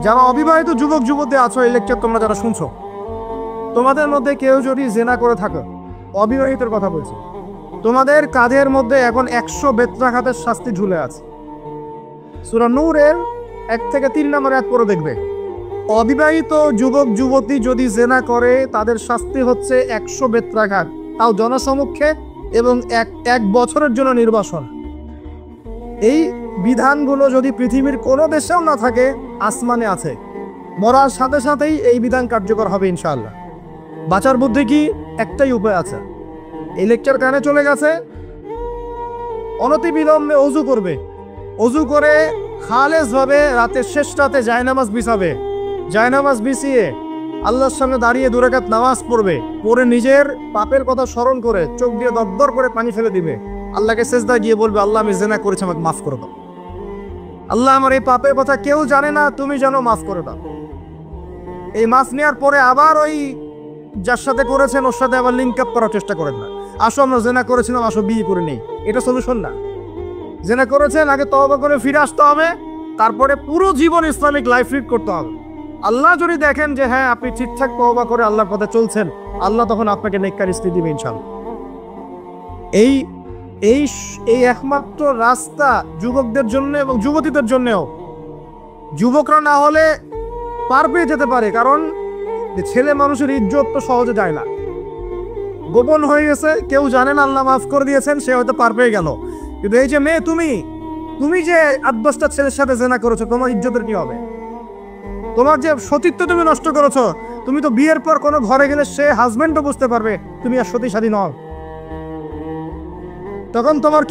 যারা অবিবাহিত যুবক যুবতী আছো, এই লেকচার তোমরা যারা শুনছো, তোমাদের মধ্যে কেউ যদি জিনা করে থাকো, অবিবাহিতের কথা বলছি, তোমাদের কাঁধের মধ্যে এখন 100 বেত্রাঘাতের শাস্তি ঝুলে আছে। সূরা নূরের 1 থেকে 3 নম্বর আয়াত পড়ে দেখবে, অবিবাহিত যুবক যুবতী যদি জিনা করে তাদের শাস্তি হচ্ছে 100 বেত্রাঘাত, তাও জনসমক্ষে, এবং এক বছরের জন্য নির্বাসন। এই বিধানগুলো যদি পৃথিবীর কোনো দেশেও না থাকে, আসমানে আছে। মরার সাথে সাথেই এই বিধান কার্যকর হবে ইনশাআল্লাহ। বাঁচার বুদ্ধি কি? একটাই উপায় আছে। এই লেকচার কানে চলে গেছে, অনতিবিলম্বে ওযু করবে। ওযু করে খালেসভাবে রাতের শেষ রাতে জায়নামাজ বিছাবে। জায়নামাজ বিছিয়ে আল্লাহর সামনে দাঁড়িয়ে 2 রাকাত নামাজ পড়বে। পড়ে নিজের পাপের কথা স্মরণ করে চোখ দিয়ে দরদর করে পানি ফেলে দিবে। আল্লাহকে সেজদায় গিয়ে বলবে, আল্লাহ আমি জিনা করেছি, আমাকে মাফ করে দাও। আল্লাহ আমার এই পাপের কথা কেউ জানে না, তুমি জানো, মাফ করে দাও। এই মাফ নেওয়ার পরে আবার ওই যার সাথে করেছেন ওর সাথে আবার লিঙ্ক আপ করার চেষ্টা করেন না। আসো আমরা জিনা করেছিলাম, আসো বিয়ে করে নেই, এটা সলিউশন না। জিনা করেছেন, আগে তওবা করে ফিরে আসতে হবে, তারপরে পুরো জীবন ইসলামিক লাইফ লিড করতে হবে। আল্লাহ যদি দেখেন যে হ্যাঁ আপনি ঠিকঠাক তওবা করে আল্লাহর পথে চলছেন, আল্লাহ তখন আপনাকে নেককার স্ত্রী দিবে ইনশাআল্লাহ। এই এই এই একমাত্র রাস্তা যুবকদের জন্য এবং যুবতীদের জন্যও। যুবকরা না হলে পার পেয়ে যেতে পারে, কারণ ছেলে মানুষের ইজ্জত তো সহজে যায় না। গোপন হয়ে গেছে, কেউ জানে না, আল্লাহ মাফ করে দিয়েছেন, সে হয়তো পার পেয়ে গেল। কিন্তু এই যে মেয়ে, তুমি যে 8-10টা ছেলের সাথে জেনা করেছো, তোমার ইজ্জতের কি হবে? তোমার যে সতীত্ব তুমি নষ্ট করেছো, তুমি তো বিয়ের পর কোনো ঘরে গেলে সে হাজবেন্ডও বুঝতে পারবে তুমি আর সতী সাথী নও। তখন তোমার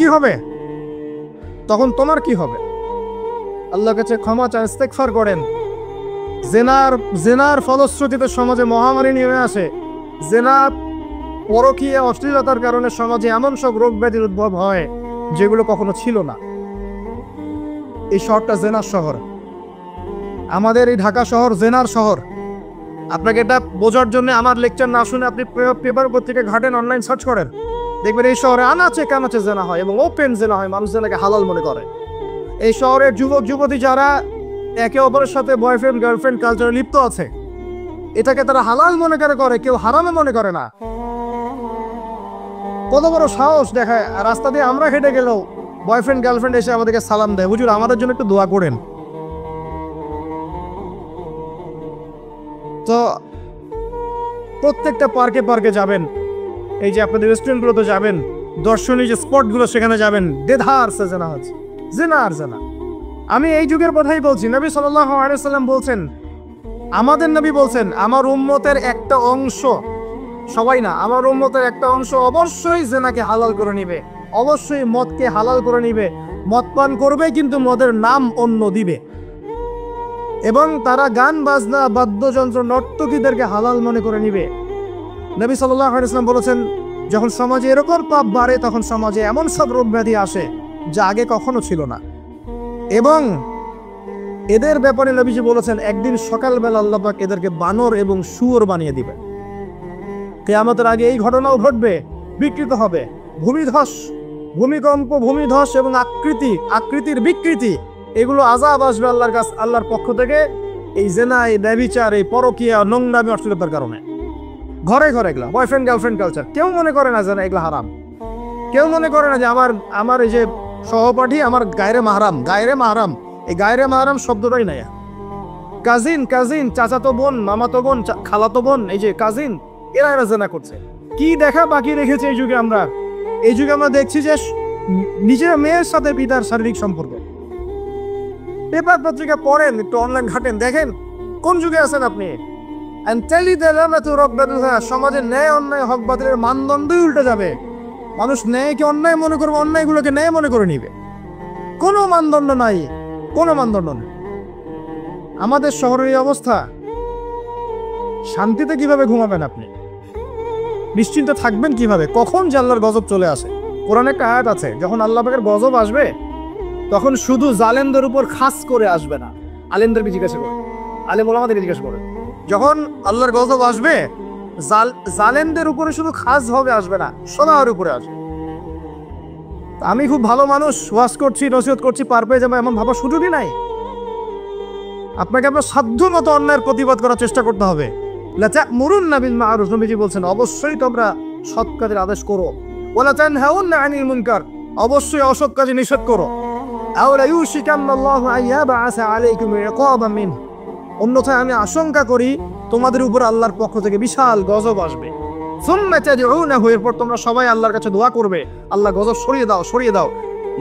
কি হবে? আল্লাহর কাছে ক্ষমা চান, ইস্তেগফার করেন। জেনার ফলশ্রুতিতে সমাজে মহামারী নেমে আসে। জেনা, পরকীয়া, অশ্লীলতার কারণে সমাজে এমন সব রোগ ব্যাধির উদ্ভব হয় যেগুলো কখনো ছিল না। এই শহরটা জেনার শহর, আমাদের এই ঢাকা শহর জেনার শহর। আপনাকে এটা বোঝার জন্য আমার লেকচার না শুনে আপনি পেপার পত্রিকা ঘাটেন, অনলাইন সার্চ করেন, দেখবেন এই শহরে আনাচে কানাচে জেনা হয় এবং ওপেন জেনা হয়। মানুষ জেনাকে হালাল মনে করে। এই শহরের যুবক যুবতী যারা একে অপরের সাথে বয়ফ্রেন্ড গার্লফ্রেন্ড কালচারে লিপ্ত আছে, এটাকে তারা হালাল মনে করে, কেউ হারামে মনে করে না। কত বড় সাহস দেখায়! রাস্তা দিয়ে আমরা হেঁটে গেলেও বয়ফ্রেন্ড গার্লফ্রেন্ড এসে আমাদেরকে সালাম দেয়, হুজুর আমাদের জন্য একটু দোয়া করেন। তো প্রত্যেকটা পার্কে যাবেন, এই যে আপনাদের রেস্টুরেন্টগুলোতে যাবেন, দর্শনীয় যে স্পটগুলো সেখানে যাবেন, দেধার সে জেনা আছে, জেনা আর জেনা। আমি এই যুগের কথাই বলছি। নবী সাল্লাল্লাহু আলাইহি ওয়াসাল্লাম বলছেন, আমাদের নবী বলছেন, আমার উম্মতের একটা অংশ, সবাই না, আমার উম্মতের একটা অংশ অবশ্যই জেনাকে হালাল করে নিবে, অবশ্যই মদকে হালাল করে নিবে, মদ পান করবে কিন্তু মদের নাম অন্য দিবে, এবং তারা গান বাজনা বাদ্যযন্ত্র নর্তকীদেরকে হালাল মনে করে নিবে। নবী সাল্লাল্লাহু আলাইহি ওয়াসাল্লাম বলেছেন, যখন সমাজে এরকম পাপ বাড়ে তখন সমাজে এমন সব রোগ ব্যাধি আসে যা আগে কখনো ছিল না। এবং এদের ব্যাপারে নবীজি বলেছেন, একদিন সকালবেলা আল্লাহ পাক এদেরকে বানর এবং শুয়োর বানিয়ে দিবে। কিয়ামতের আগে এই ঘটনাও ঘটবে, বিকৃত হবে। ভূমিধস, ভূমিকম্প, ভূমিধস এবং আকৃতির বিকৃতি, এগুলো আযাব আসবে আল্লাহর পক্ষ থেকে। এই জেনা, এই ব্যভিচার, এই পরকীয়া, নোংরামি, অশ্লীলতার কারণে ঘরে এগুলা বয়ফ্রেন্ড গার্লফ্রেন্ড কালচার। কেউ মনে করে না যেন এগুলো হারাম, কেউ মনে করে না যে আমার এই যে সহপাঠী আমার গায়রে মাহরাম। এই গায়রে মাহরাম শব্দটাই নাই। কাজিন, চাচাতো বোন, মামাতো বোন, খালাতো বোন, এই যে কাজিন, এরা জেনা করছে। কি দেখা বাকি রেখেছে এই যুগে আমরা? এই যুগে আমরা দেখছি যে নিজের মেয়ের সাথে পিতার শারীরিক সম্পর্ক। পেপার পত্রিকা পড়েন, একটু অনলাইন ঘাটেন, দেখেন কোন যুগে আছেন আপনি। সমাজে ন্যায় অন্যায় হক বাতিলের মানদণ্ডই উল্টে যাবে। মানুষ ন্যায়কে অন্যায় মনে করবে, অন্যায়গুলোকে ন্যায় মনে করে নিবে। কোনো মানদণ্ড নাই। আমাদের শহরের এই অবস্থা, শান্তিতে কিভাবে ঘুমাবেন আপনি? নিশ্চিন্ত থাকবেন কিভাবে? কখন যে আল্লাহর গজব চলে আসে। কোরআনে একটা আয়াত আছে, যখন আল্লাহ পাকের গজব আসবে তখন শুধু জালেমদের উপর খাস করে আসবে না, আলেমদেরকে জিজ্ঞাসা করে, আলেম ওলামাদেরকে জিজ্ঞাসা করে, যখন আল্লাহর গজব আসবে জালেমদের উপরে শুধু খাস হবে, আসবে না, সবার উপরে আসবে। আমি খুব ভালো মানুষ, ওয়াজ করছি, নসিহত করছি, পার পেয়ে যাবো এমন ভাবার সুযোগই নাই। আপনাকে আপনার সাধ্য মতো অন্যায়ের প্রতিবাদ করার চেষ্টা করতে হবে। লা তা'মুরুন্না বিল মা'রুফ, নবীজি বলছেন অবশ্যই তোমরা সৎ কাজের আদেশ করো। ওয়ালা তানহাউন্না আনিল মুনকার, অবশ্যই অসৎ কাজে নিষেধ করো। আও লা ইউশিকান্নাল্লাহু আন ইয়াবআসা আলাইকুম ইকাবাম মিন, অন্যথায় আমি আশঙ্কা করি তোমাদের উপর আল্লাহর পক্ষ থেকে বিশাল গজব আসবে। সুম্মা তাদউনাহু, এরপর তোমরা সবাই আল্লাহর কাছে দোয়া করবে, আল্লাহ গজব সরিয়ে দাও সরিয়ে দাও।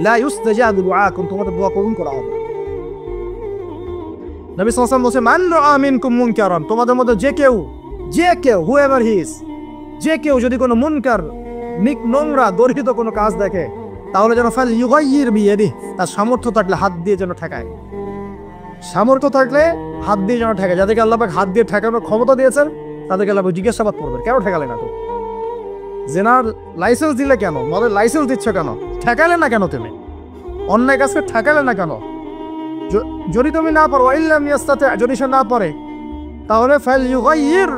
লা ইউস্তাজাবু দুআকুম, তোমাদের দোয়া কবুল করা হবে। নবী সাল্লাল্লাহু আলাইহি ওয়াসাল্লাম বলেন মান রাআ মিনকুম মুনকারান, তোমাদের মধ্যে যে কেউ হুএভার হি ইজ, যে কেউ যদি কোনো মুনকার নোংরা দর্হিত কোনো কাজ দেখে, তাহলে যেন ফাল ইউগাইয়ির বিয়াদিহি, তার সামর্থ্য থাকলে হাত দিয়ে যেন ঠেকায়। সামর্থ্য থাকলে হাত দিয়ে যেন ঠেকায়। যাদেরকে আল্লাহ পাক হাত দিয়ে ঠেকানোর ক্ষমতা দিয়েছেন তাদেরকে আল্লাহ জিজ্ঞাসাবাদ করবেন, কেন ঠেকালে না? তো জেনার লাইসেন্স দিলে কেন? মদের লাইসেন্স দিচ্ছ কেন? ঠেকালে না কেন? তুমি অন্যায় কাজকে ঠেকালে না কেন? যদি তুমি না পারো, ইল্লাম ইয়াস্তাতি, যদি সে না পারে, তাহলে ফাল ইউগাইয়ির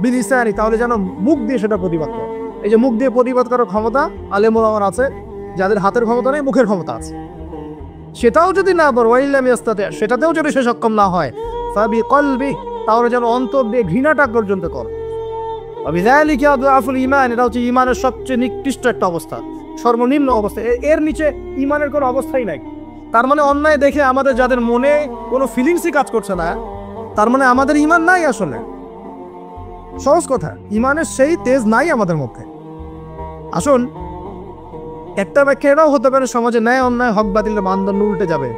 বিলিসানি, তাহলে যেন মুখ দিয়ে সেটা প্রতিবাদ করো। এই যে মুখ দিয়ে প্রতিবাদ করার ক্ষমতা আলেম ওলামার আছে, যাদের হাতের ক্ষমতা নেই মুখের ক্ষমতা আছে। সেটাও যদি না পারো, ইল্লাম ইয়াস্তাতি, সেটাতেও যদি সে সক্ষম না হয়, ফাবি কলবি, তাহলে যেন অন্তর দিয়ে ঘৃণাটা পর্যন্ত করো। বিযালিকা দুআফুল ঈমান, এটা হচ্ছে ঈমানের সবচেয়ে নিকৃষ্ট একটা অবস্থা, সর্বনিম্ন অবস্থা। এর নিচে ঈমানের কোনো অবস্থাই নাই। তার মানে অন্যায় দেখে আমাদের যাদের মনে কোনো ফিলিংসই কাজ করছে না, তার মানে আমাদের ঈমান নাই। আসলে সহজ কথা, ঈমানের সেই তেজ নাই আমাদের মধ্যে। আসুন, একটা ব্যাখ্যা এটাও হতে পারে সমাজে ন্যায় অন্যায় হক বাতিলের মানদণ্ড উল্টে যাবে।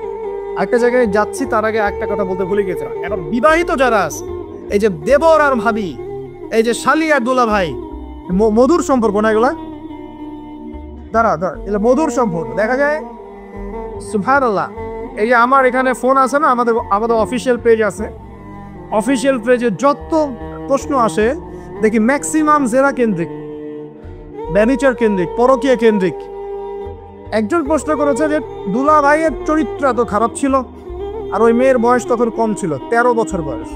একটা জায়গায় যাচ্ছি, তার আগে একটা কথা বলতে ভুলে গেছিলাম। এখন বিবাহিত যারা আছে, এই যে দেবর আর ভাবি, এই যে শালি আর দুলা ভাই, মধুর সম্পর্ক না এগুলা? দাঁড়া, এগুলো মধুর সম্পর্ক। দেখা যায় সুবহানাল্লাহ, এই যে আমার এখানে ফোন আছে না, আমাদের অফিসিয়াল পেজ আছে, অফিসিয়াল পেজে যত প্রশ্ন আসে দেখি ম্যাক্সিমাম জেরা কেন্দ্রিক, ব্যভিচার কেন্দ্রিক, পরকীয়া কেন্দ্রিক। একজন প্রশ্ন করেছে যে দুলা ভাইয়ের চরিত্র এত খারাপ ছিল, আর ওই মেয়ের বয়স তখন কম ছিল, 13 বছর বয়স।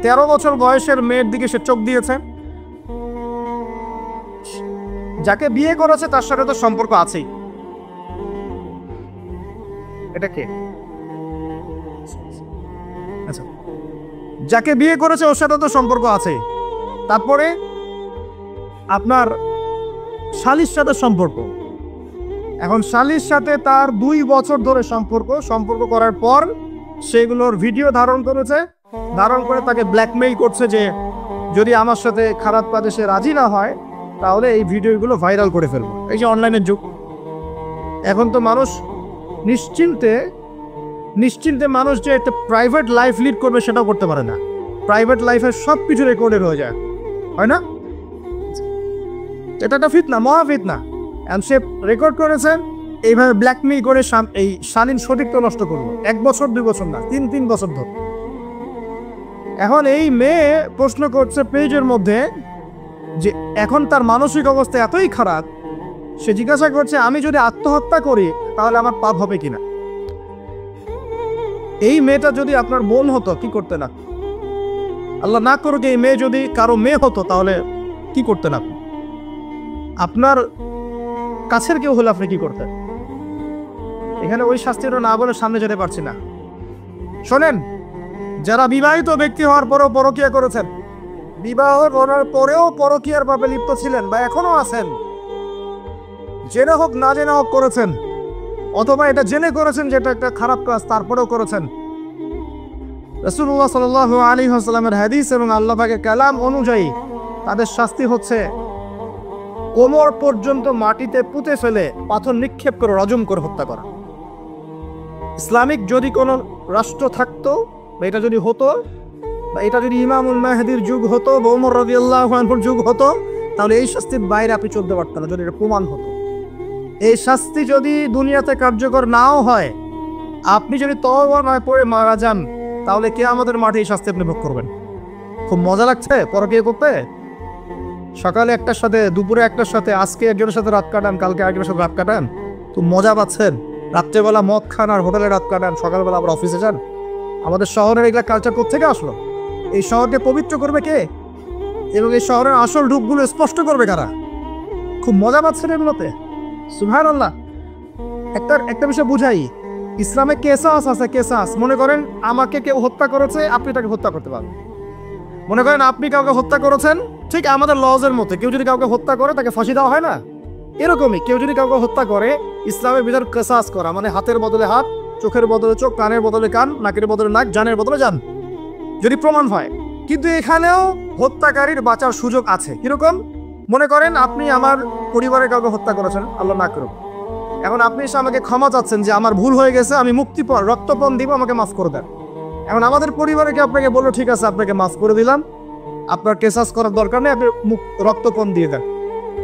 13 বছর বয়সের মেয়ের দিকে সে চোখ দিয়েছে। যাকে বিয়ে করেছে তার সাথে তো সম্পর্ক আছেই। এটা কে? আচ্ছা, যাকে বিয়ে করেছে ওর সাথে তো সম্পর্ক আছে। তারপরে আপনার শালির সাথে সম্পর্ক। এখন শালির সাথে তার 2 বছর ধরে সম্পর্ক করার পর সেগুলোর ভিডিও ধারণ করেছে, ধারণ করে তাকে ব্ল্যাকমেইল করছে যে যদি আমার সাথে খারাপ কাজে সে রাজি না হয় তাহলে এই ভিডিওগুলো ভাইরাল করে ফেলবো। এই যে অনলাইনের যুগ, এখন তো মানুষ নিশ্চিন্তে মানুষ যে একটা প্রাইভেট লাইফ লিড করবে সেটাও করতে পারে না। প্রাইভেট লাইফের সব কিছু রেকর্ডেড হয়ে যায়, হয় না? এটা একটা ফিতনা, মহা ফিতনা। সে রেকর্ড করেছেন, এইভাবে ব্ল্যাকমেইল করে এই শালীন সতীত্ব নষ্ট করলো। 1 বছর 2 বছর না, 3 বছর ধরে। এখন এই মেয়ে প্রশ্ন করছে পেজের মধ্যে যে এখন তার মানসিক অবস্থা এতই খারাপ, সে জিজ্ঞাসা করছে আমি যদি আত্মহত্যা করি তাহলে আমার পাপ হবে কিনা। এই মেয়েটা যদি আপনার বোন হতো কি করতেন আপনি? আল্লাহ না করুক এই মেয়ে যদি কারো মেয়ে হতো তাহলে কি করতেন আপনি? আপনার কাছের কেউ হলে আপনি কি করতেন? এখানে ওই শাস্তিটা না বলে সামনে যেতে পারছি না। শোনেন, যারা বিবাহিত ব্যক্তি হওয়ার পরেও পরকীয়া করেছেন, বিবাহ করার পরেও পরকীয়ার পাপে লিপ্ত ছিলেন বা এখনো আছেন, জেনে হোক না জেনে হোক করেছেন, অথবা এটা জেনে করেছেন যেটা একটা খারাপ কাজ তারপরেও করেছেন, রাসূলুল্লাহ সাল্লাল্লাহু আলাইহি ওয়াসাল্লামের হাদিস এবং আল্লাহ পাকের কালাম অনুযায়ী তাদের শাস্তি হচ্ছে কোমর পর্যন্ত মাটিতে পুঁতে ফেলে পাথর নিক্ষেপ করে রজম করে হত্যা করা। ইসলামিক যদি কোনো রাষ্ট্র থাকতো বা এটা যদি হতো, বা এটা যদি ইমামুল মাহদির যুগ হতো বা ওমর রাদিয়াল্লাহু আনহুর যুগ হতো, তাহলে এই শাস্তির বাইরে আপনি চলতে পারতেন না, যদি এটা প্রমাণ হতো। এই শাস্তি যদি দুনিয়াতে কার্যকর নাও হয়, আপনি যদি তওবা না করে মারা যান, তাহলে কিয়ামতের মাঠে এই শাস্তি আপনি ভোগ করবেন। খুব মজা লাগছে পরকীয়া করতে। সকালে একটার সাথে, দুপুরে একটার সাথে, আজকে একজনের সাথে রাত কাটান, কালকে একজনের সাথে রাত কাটান, তো মজা পাচ্ছেন। রাত্রেবেলা মদ খান আর হোটেলে রাত কাটান, সকালবেলা আবার অফিসে যান। আমাদের শহরের এগুলা কালচার কোত্থেকে আসলো? এই শহরকে পবিত্র করবে কে? এবং এই শহরের আসল রূপগুলো স্পষ্ট করবে কারা? খুব মজা পাচ্ছেন এগুলোতে। সুবহানাল্লাহ। একটা বিষয় বুঝাই, ইসলামে কেসাস আছে, কেসাস। মনে করেন আমাকে কেউ হত্যা করেছে, আপনি তাকে হত্যা করতে পারবেন। মনে করেন আপনি কাউকে হত্যা করেছেন, ঠিক আমাদের লজের মতো কেউ যদি কাউকে হত্যা করে তাকে ফাঁসি দেওয়া হয় না, এরকমই কেউ যদি কাউকে হত্যা করে ইসলামের ভিতর কেসাস করা মানে হাতের বদলে হাত, চোখের বদলে চোখ, কানের বদলে কান, নাকের বদলে নাক, জানের বদলে জান, যদি প্রমাণ হয়। কিন্তু এখানেও হত্যাকারীর বাঁচার সুযোগ আছে। কিরকম? মনে করেন আপনি আমার পরিবারের কাউকে হত্যা করেছেন, আল্লাহ না করুক। এখন আপনি এসে আমাকে ক্ষমা চাচ্ছেন যে আমার ভুল হয়ে গেছে, আমি মুক্তিপণ রক্তপণ দিব, আমাকে মাফ করে দেন। এখন আমাদের পরিবারে কি আপনাকে বললো ঠিক আছে আপনাকে মাফ করে দিলাম, আপনার কেসাস করার দরকার নেই, আপনি রক্তপণ দিয়ে দেন,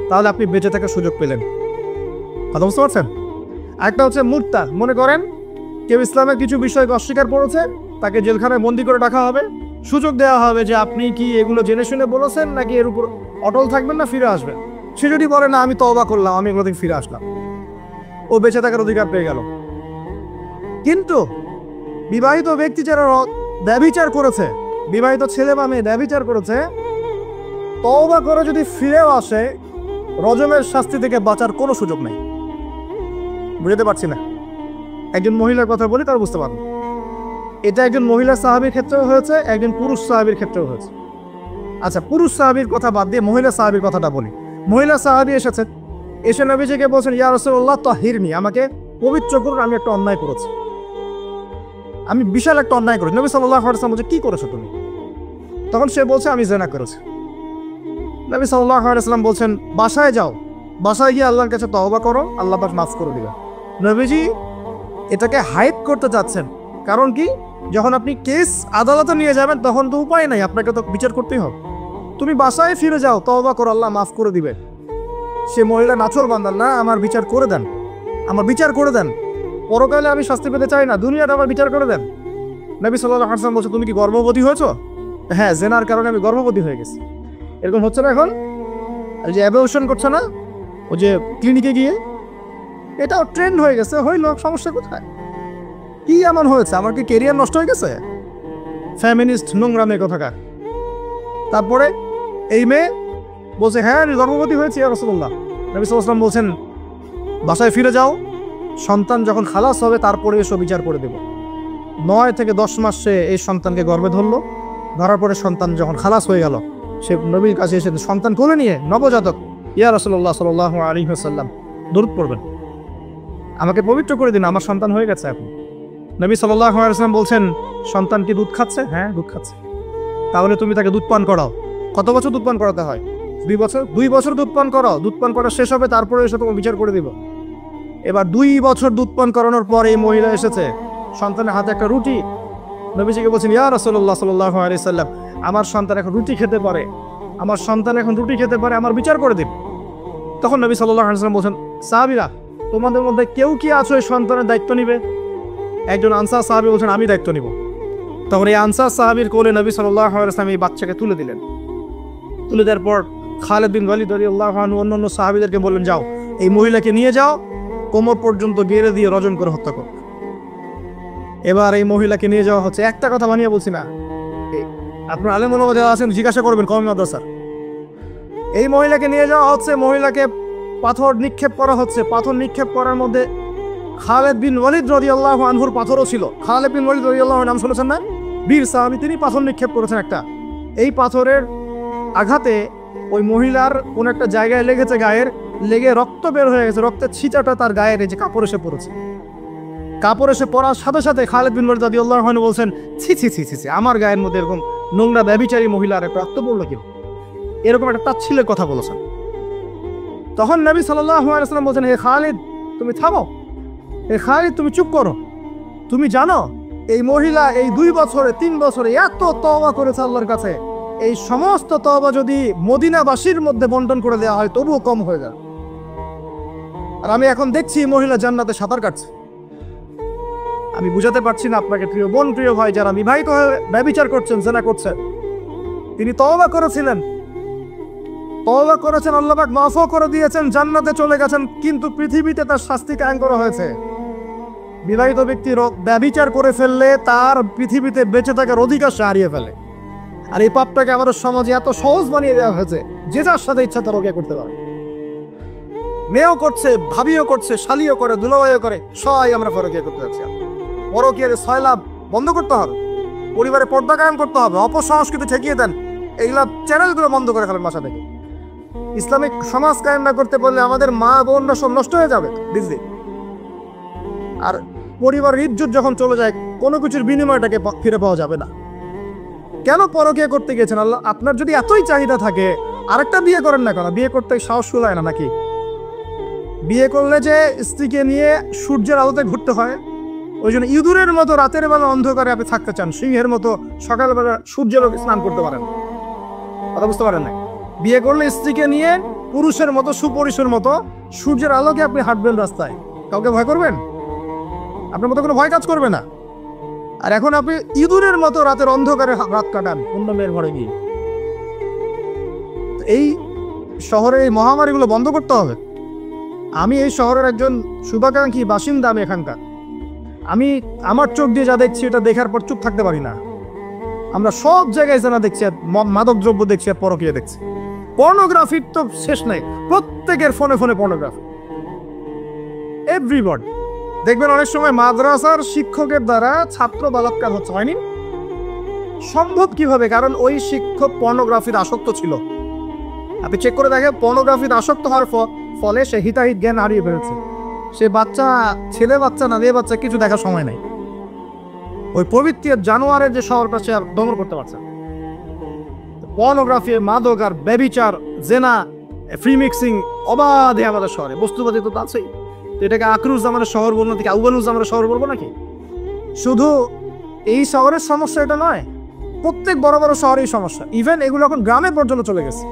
তাহলে আপনি বেঁচে থাকার সুযোগ পেলেন। কথা বুঝতে পারছেন? একটা হচ্ছে মুরতাদ। মনে করেন কেউ ইসলামের কিছু বিষয়কে অস্বীকার করেছে, তাকে জেলখানায় বন্দি করে রাখা হবে, সুযোগ দেওয়া হবে যে আপনি কি এগুলো জেনে শুনে বলেছেন নাকি এর উপর অটল থাকবেন না ফিরে আসবেন। সে যদি বলে না আমি তওবা করলাম, আমি এগুলো থেকে ফিরে আসলাম, ও বেঁচে থাকার অধিকার পেয়ে গেল। কিন্তু বিবাহিত ব্যক্তি যারা ব্যভিচার করেছে, বিবাহিত ছেলে বা মেয়ে ব্যভিচার করেছে, তওবা করে যদি ফিরেও আসে, রজমের শাস্তি থেকে বাঁচার কোনো সুযোগ নেই। বুঝতে পারছি না? একজন মহিলার কথা বলি তারা বুঝতে পারবেন। এটা একজন মহিলা সাহাবীর ক্ষেত্রেও হয়েছে, একজন পুরুষ সাহাবীর ক্ষেত্রেও হয়েছে। আচ্ছা, পুরুষ সাহাবীর কথা বাদ দিয়ে মহিলা সাহাবীর কথাটা বলি। মহিলা সাহাবী এসেছেন, এসে নবীজিকে বলছেন ইয়া রাসূলুল্লাহ তাহিরনি, আমাকে পবিত্র করুন, আমি একটা অন্যায় করেছি, আমি বিশাল একটা অন্যায় করেছি। নবী সাল্লাল্লাহু আলাইহি ওয়াসাল্লাম বলছে কি করেছো তুমি? তখন সে বলছে আমি জিনা করেছি। নবী সাল্লাল্লাহু আলাইহি ওয়াসাল্লাম বলছেন বাসায় যাও, বাসায় গিয়ে আল্লাহর কাছে তওবা করো, আল্লাহ পাক মাফ করে দিবেন। নবীজি এটাকে হাইড করতে চাচ্ছেন, কারণ কি যখন আপনি কেস আদালতে নিয়ে যাবেন তখন তো উপায় নাই, আপনাকে তো বিচার করতেই হবে। তুমি বাসায় ফিরে যাও, তওবা করো, আল্লাহ মাফ করে দিবে। সে মহিলা নাছর বান্দাল, না আমার বিচার করে দেন, আমার বিচার করে দেন, পরকালে আমি শাস্তি পেতে চাই না, দুনিয়াতে আমার বিচার করে দেন। নবী সাল্লাল্লাহু আলাইহি ওয়াসাল্লাম বলছে তুমি কি গর্ভবতী হয়েছো? হ্যাঁ, জেনার কারণে আমি গর্ভবতী হয়ে গেছি। এরকম হচ্ছে না এখন? আর যে অ্যাবর্শন করছে না ও যে ক্লিনিকে গিয়ে, এটাও ট্রেন্ড হয়ে গেছে, হইল, সমস্যা কোথায়? কি এমন হয়েছে? আমার কি কেরিয়ার নষ্ট হয়ে গেছে? ফ্যামিনিস্ট নোংরা মেয়ে কোথাকার। তারপরে এই মেয়ে বলছে হ্যাঁ আমি গর্ভবতী হয়েছি ইয়া রাসূলুল্লাহ। নবী সাল্লাল্লাহু আলাইহি ওয়াসাল্লাম বলছেন বাসায় ফিরে যাও, সন্তান যখন খালাস হবে তারপরে এসব বিচার করে দেব। 9 থেকে 10 মাস সে এই সন্তানকে গর্ভে ধরলো, ধরার পরে সন্তান যখন খালাস হয়ে গেল, সে নবীর কাছে এসে সন্তান কোলে নিয়ে নবজাতক ইয়া রাসূলুল্লাহ সাল্লাল্লাহু আলাইহি ওয়াসাল্লাম দরুদ পড়বেন, আমাকে পবিত্র করে দিন, আমার সন্তান হয়ে গেছে এখন। নবী সাল্লাল্লাহু আলাইহি ওয়াসাল্লাম বলছেন সন্তান কি দুধ খাচ্ছে? হ্যাঁ দুধ খাচ্ছে। তাহলে তুমি তাকে দুধ পান করাও। কত বছর দুধ পান করাতে হয়? 2 বছর। 2 বছর দুধ পান করাও, দুধ পান করা শেষ হবে তারপরে এসে তোমার বিচার করে দিব। এবার 2 বছর দুধ পান করানোর পর এই মহিলা এসেছে, সন্তানের হাতে একটা রুটি, নবীজিকে বলছেন ইয়া রাসূলুল্লাহ সাল্লাল্লাহু আলাইহি সাল্লাম আমার সন্তান এখন রুটি খেতে পারে, আমার সন্তান এখন রুটি খেতে পারে, আমার বিচার করে দিন। তখন নবী সাল্লাল্লাহু আলাইহি সাল্লাম বলছেন সাহাবীরা তোমাদের মধ্যে কেউ কি আছো এই সন্তানের দায়িত্ব নিবে? একজন আনসার সাহাবী বলছেন আমি দায়িত্ব নিব। তখন এই আনসার সাহাবীর কোলে নবী সাল্লাল্লাহু আলাইহি ওয়াসাল্লাম এই বাচ্চাকে তুলে দিলেন। তুলে দেওয়ার পর খালিদ বিন ওয়ালিদ রাদিয়াল্লাহু আনহু অন্যান্য সাহাবীদেরকে বললেন যাও এই মহিলাকে নিয়ে যাও, কোমর পর্যন্ত গেড়ে দিয়ে রজম করে হত্যা করো। এবার এই মহিলাকে নিয়ে যাওয়া হচ্ছে, একটা কথা বানিয়ে বলছি না, আপনার আলেম ওলামা যারা আছেন জিজ্ঞাসা করবেন কওমি মাদ্রাসার। এই মহিলাকে নিয়ে যাওয়া হচ্ছে, মহিলাকে পাথর নিক্ষেপ করা হচ্ছে। পাথর নিক্ষেপ করার মধ্যে খালিদ বিন ওয়ালিদ রাদিয়াল্লাহু আনহুর পাথরও ছিল। খালিদ বিন ওয়ালিদ রাদিয়াল্লাহু আনহু নাম শুনেছেন না? বীর সাহাবী, তিনি পাথর নিক্ষেপ করেছেন একটা। এই পাথরের আঘাতে ওই মহিলার কোন একটা জায়গায় লেগেছে, গায়ের লেগে রক্ত বের হয়ে গেছে, রক্তের ছিটাটা তার গায়ের এই যে কাপড় এসে পড়েছে। কাপড় এসে পড়ার সাথে সাথে খালিদ বিন ওয়ালিদ রাদিয়াল্লাহু আনহু বলছেন ছি ছি ছি ছি, আমার গায়ের মধ্যে এরকম নোংরা ব্যভিচারী মহিলার একটা রক্ত পড়লো কি? এরকম একটা তাচ্ছিল্যের কথা বলেছেন। তখন নবী সাল্লাল্লাহু আলাইহি ওয়াসাল্লাম বলছেন হে খালিদ তুমি থামো, হে খালিদ তুমি চুপ করো, তুমি জানো এই মহিলা এই 2 বছরে 3 বছরে এত তওবা করেছে আল্লাহর কাছে, এই সমস্ত তওবা যদি মদিনাবাসীর মধ্যে বন্টন করে দেওয়া হয় তবুও কম হয়ে যাবে। আর আমি এখন দেখছি মহিলা জান্নাতে সাঁতার কাটছে। আমি বুঝাতে পারছি না আপনাকে প্রিয় বোন, প্রিয় ভাই, যারা বিবাহিত হয়ে ব্যভিচার করছেন, জিনা করছেন, তিনি তওবা করেছিলেন, তওবা করেছেন, আল্লাহ পাক মাফও করে দিয়েছেন, জান্নাতে চলে গেছেন, কিন্তু পৃথিবীতে তার শাস্তি কায়েম করা হয়েছে। বিবাহিত ব্যক্তি ব্যভিচার করে ফেললে তার পৃথিবীতে বেঁচে থাকার অধিকার সে হারিয়ে ফেলে। আর এই পাপটাকে আমাদের সমাজে এত সহজ বানিয়ে দেওয়া হয়েছে, যে যার সাথে ইচ্ছা তার রোগে করতে পারে। মেয়েও করছে, ভাবিও করছে, শালিও করে, দুলাভাইও করে, সবাই আমরা ফরকিয়া করতে যাচ্ছি। পরকীয়ার সয়লাভ বন্ধ করতে হবে, পরিবারে পর্দা কায়েম করতে হবে, অপসংস্কৃতি ঠেকিয়ে দেন, এইগুলা চ্যানেলগুলো বন্ধ করে ফেলেন বাসা থেকে। ইসলামিক সমাজ কায়েম না করতে পারলে আমাদের মা বোনরা সব নষ্ট হয়ে যাবে বুঝলি। আর পরিবারের ইজ্জত যখন চলে যায় কোনো কিছুর বিনিময়টাকে ফিরে পাওয়া যাবে না। কেন পরকীয়া করতে গেছেন? আল্লাহ, আপনার যদি এতই চাহিদা থাকে আরেকটা বিয়ে করেন না কেন? বিয়ে করতে সাহস কুলায় না নাকি? বিয়ে করলে যে স্ত্রীকে নিয়ে সূর্যের আলোতে ঘুরতে হয়, ওই জন্য ইঁদুরের মতো রাতের বেলা অন্ধকারে আপনি থাকতে চান, সিংহের মতো সকালবেলা সূর্যের আলোকে স্নান করতে পারেন, কথা বুঝতে পারেন না? বিয়ে করলে স্ত্রীকে নিয়ে পুরুষের মতো সুপুরুষের মতো সূর্যের আলোকে আপনি হাঁটবেন রাস্তায়, কাউকে ভয় করবেন? আপনার মতো কোনো ভয় কাজ করবে না। আর এখন আপনি ইঁদুরের মতো রাতের অন্ধকারে রাত কাটান অন্য মেয়ের ঘরে গিয়ে। এই শহরে এই মহামারীগুলো বন্ধ করতে হবে। আমি এই শহরের একজন শুভাকাঙ্ক্ষী বাসিন্দা, আমি এখানকার। আমি আমার চোখ দিয়ে যা দেখছি এটা দেখার পর চুপ থাকতে পারি না। আমরা সব জায়গায় জানা দেখছি, আর মাদক দ্রব্য দেখছি, আর পরকীয়া দেখছি। পর্নোগ্রাফির তো শেষ নাই, প্রত্যেকের ফোনে ফোনে পর্নোগ্রাফি, এভরিবডি। দেখবেন অনেক সময় মাদ্রাসার শিক্ষকের দ্বারা ছাত্র বলাৎকার হচ্ছে, হয়নি? সম্ভব কিভাবে? কারণ ওই শিক্ষক পর্নোগ্রাফির আসক্ত ছিল। আপনি চেক করে দেখেন, পর্নোগ্রাফির আসক্ত হওয়ার ফলে সে হিতাহিত জ্ঞান হারিয়ে ফেলেছে। সে বাচ্চা, ছেলে বাচ্চা না মেয়ে বাচ্চা, কিছু দেখার সময় নাই। ওই পবিত্র জানোয়ারের যে শহরটা সে আর দমন করতে পারছে। পর্নোগ্রাফি, মাদক আর ব্যভিচার, জেনা, ফ্রি মিক্সিং অবাধে আমাদের শহরে। বস্তুবাদী তো আছেই। তো এটাকে আকরুজ্জামানের শহর বলবো নাকি আউয়ালুজ্জামানের শহর বলবো নাকি? শুধু এই শহরের সমস্যা এটা নয়, প্রত্যেক বড় বড় শহরেই সমস্যা। ইভেন এগুলো এখন গ্রামে পর্যন্ত চলে গেছে।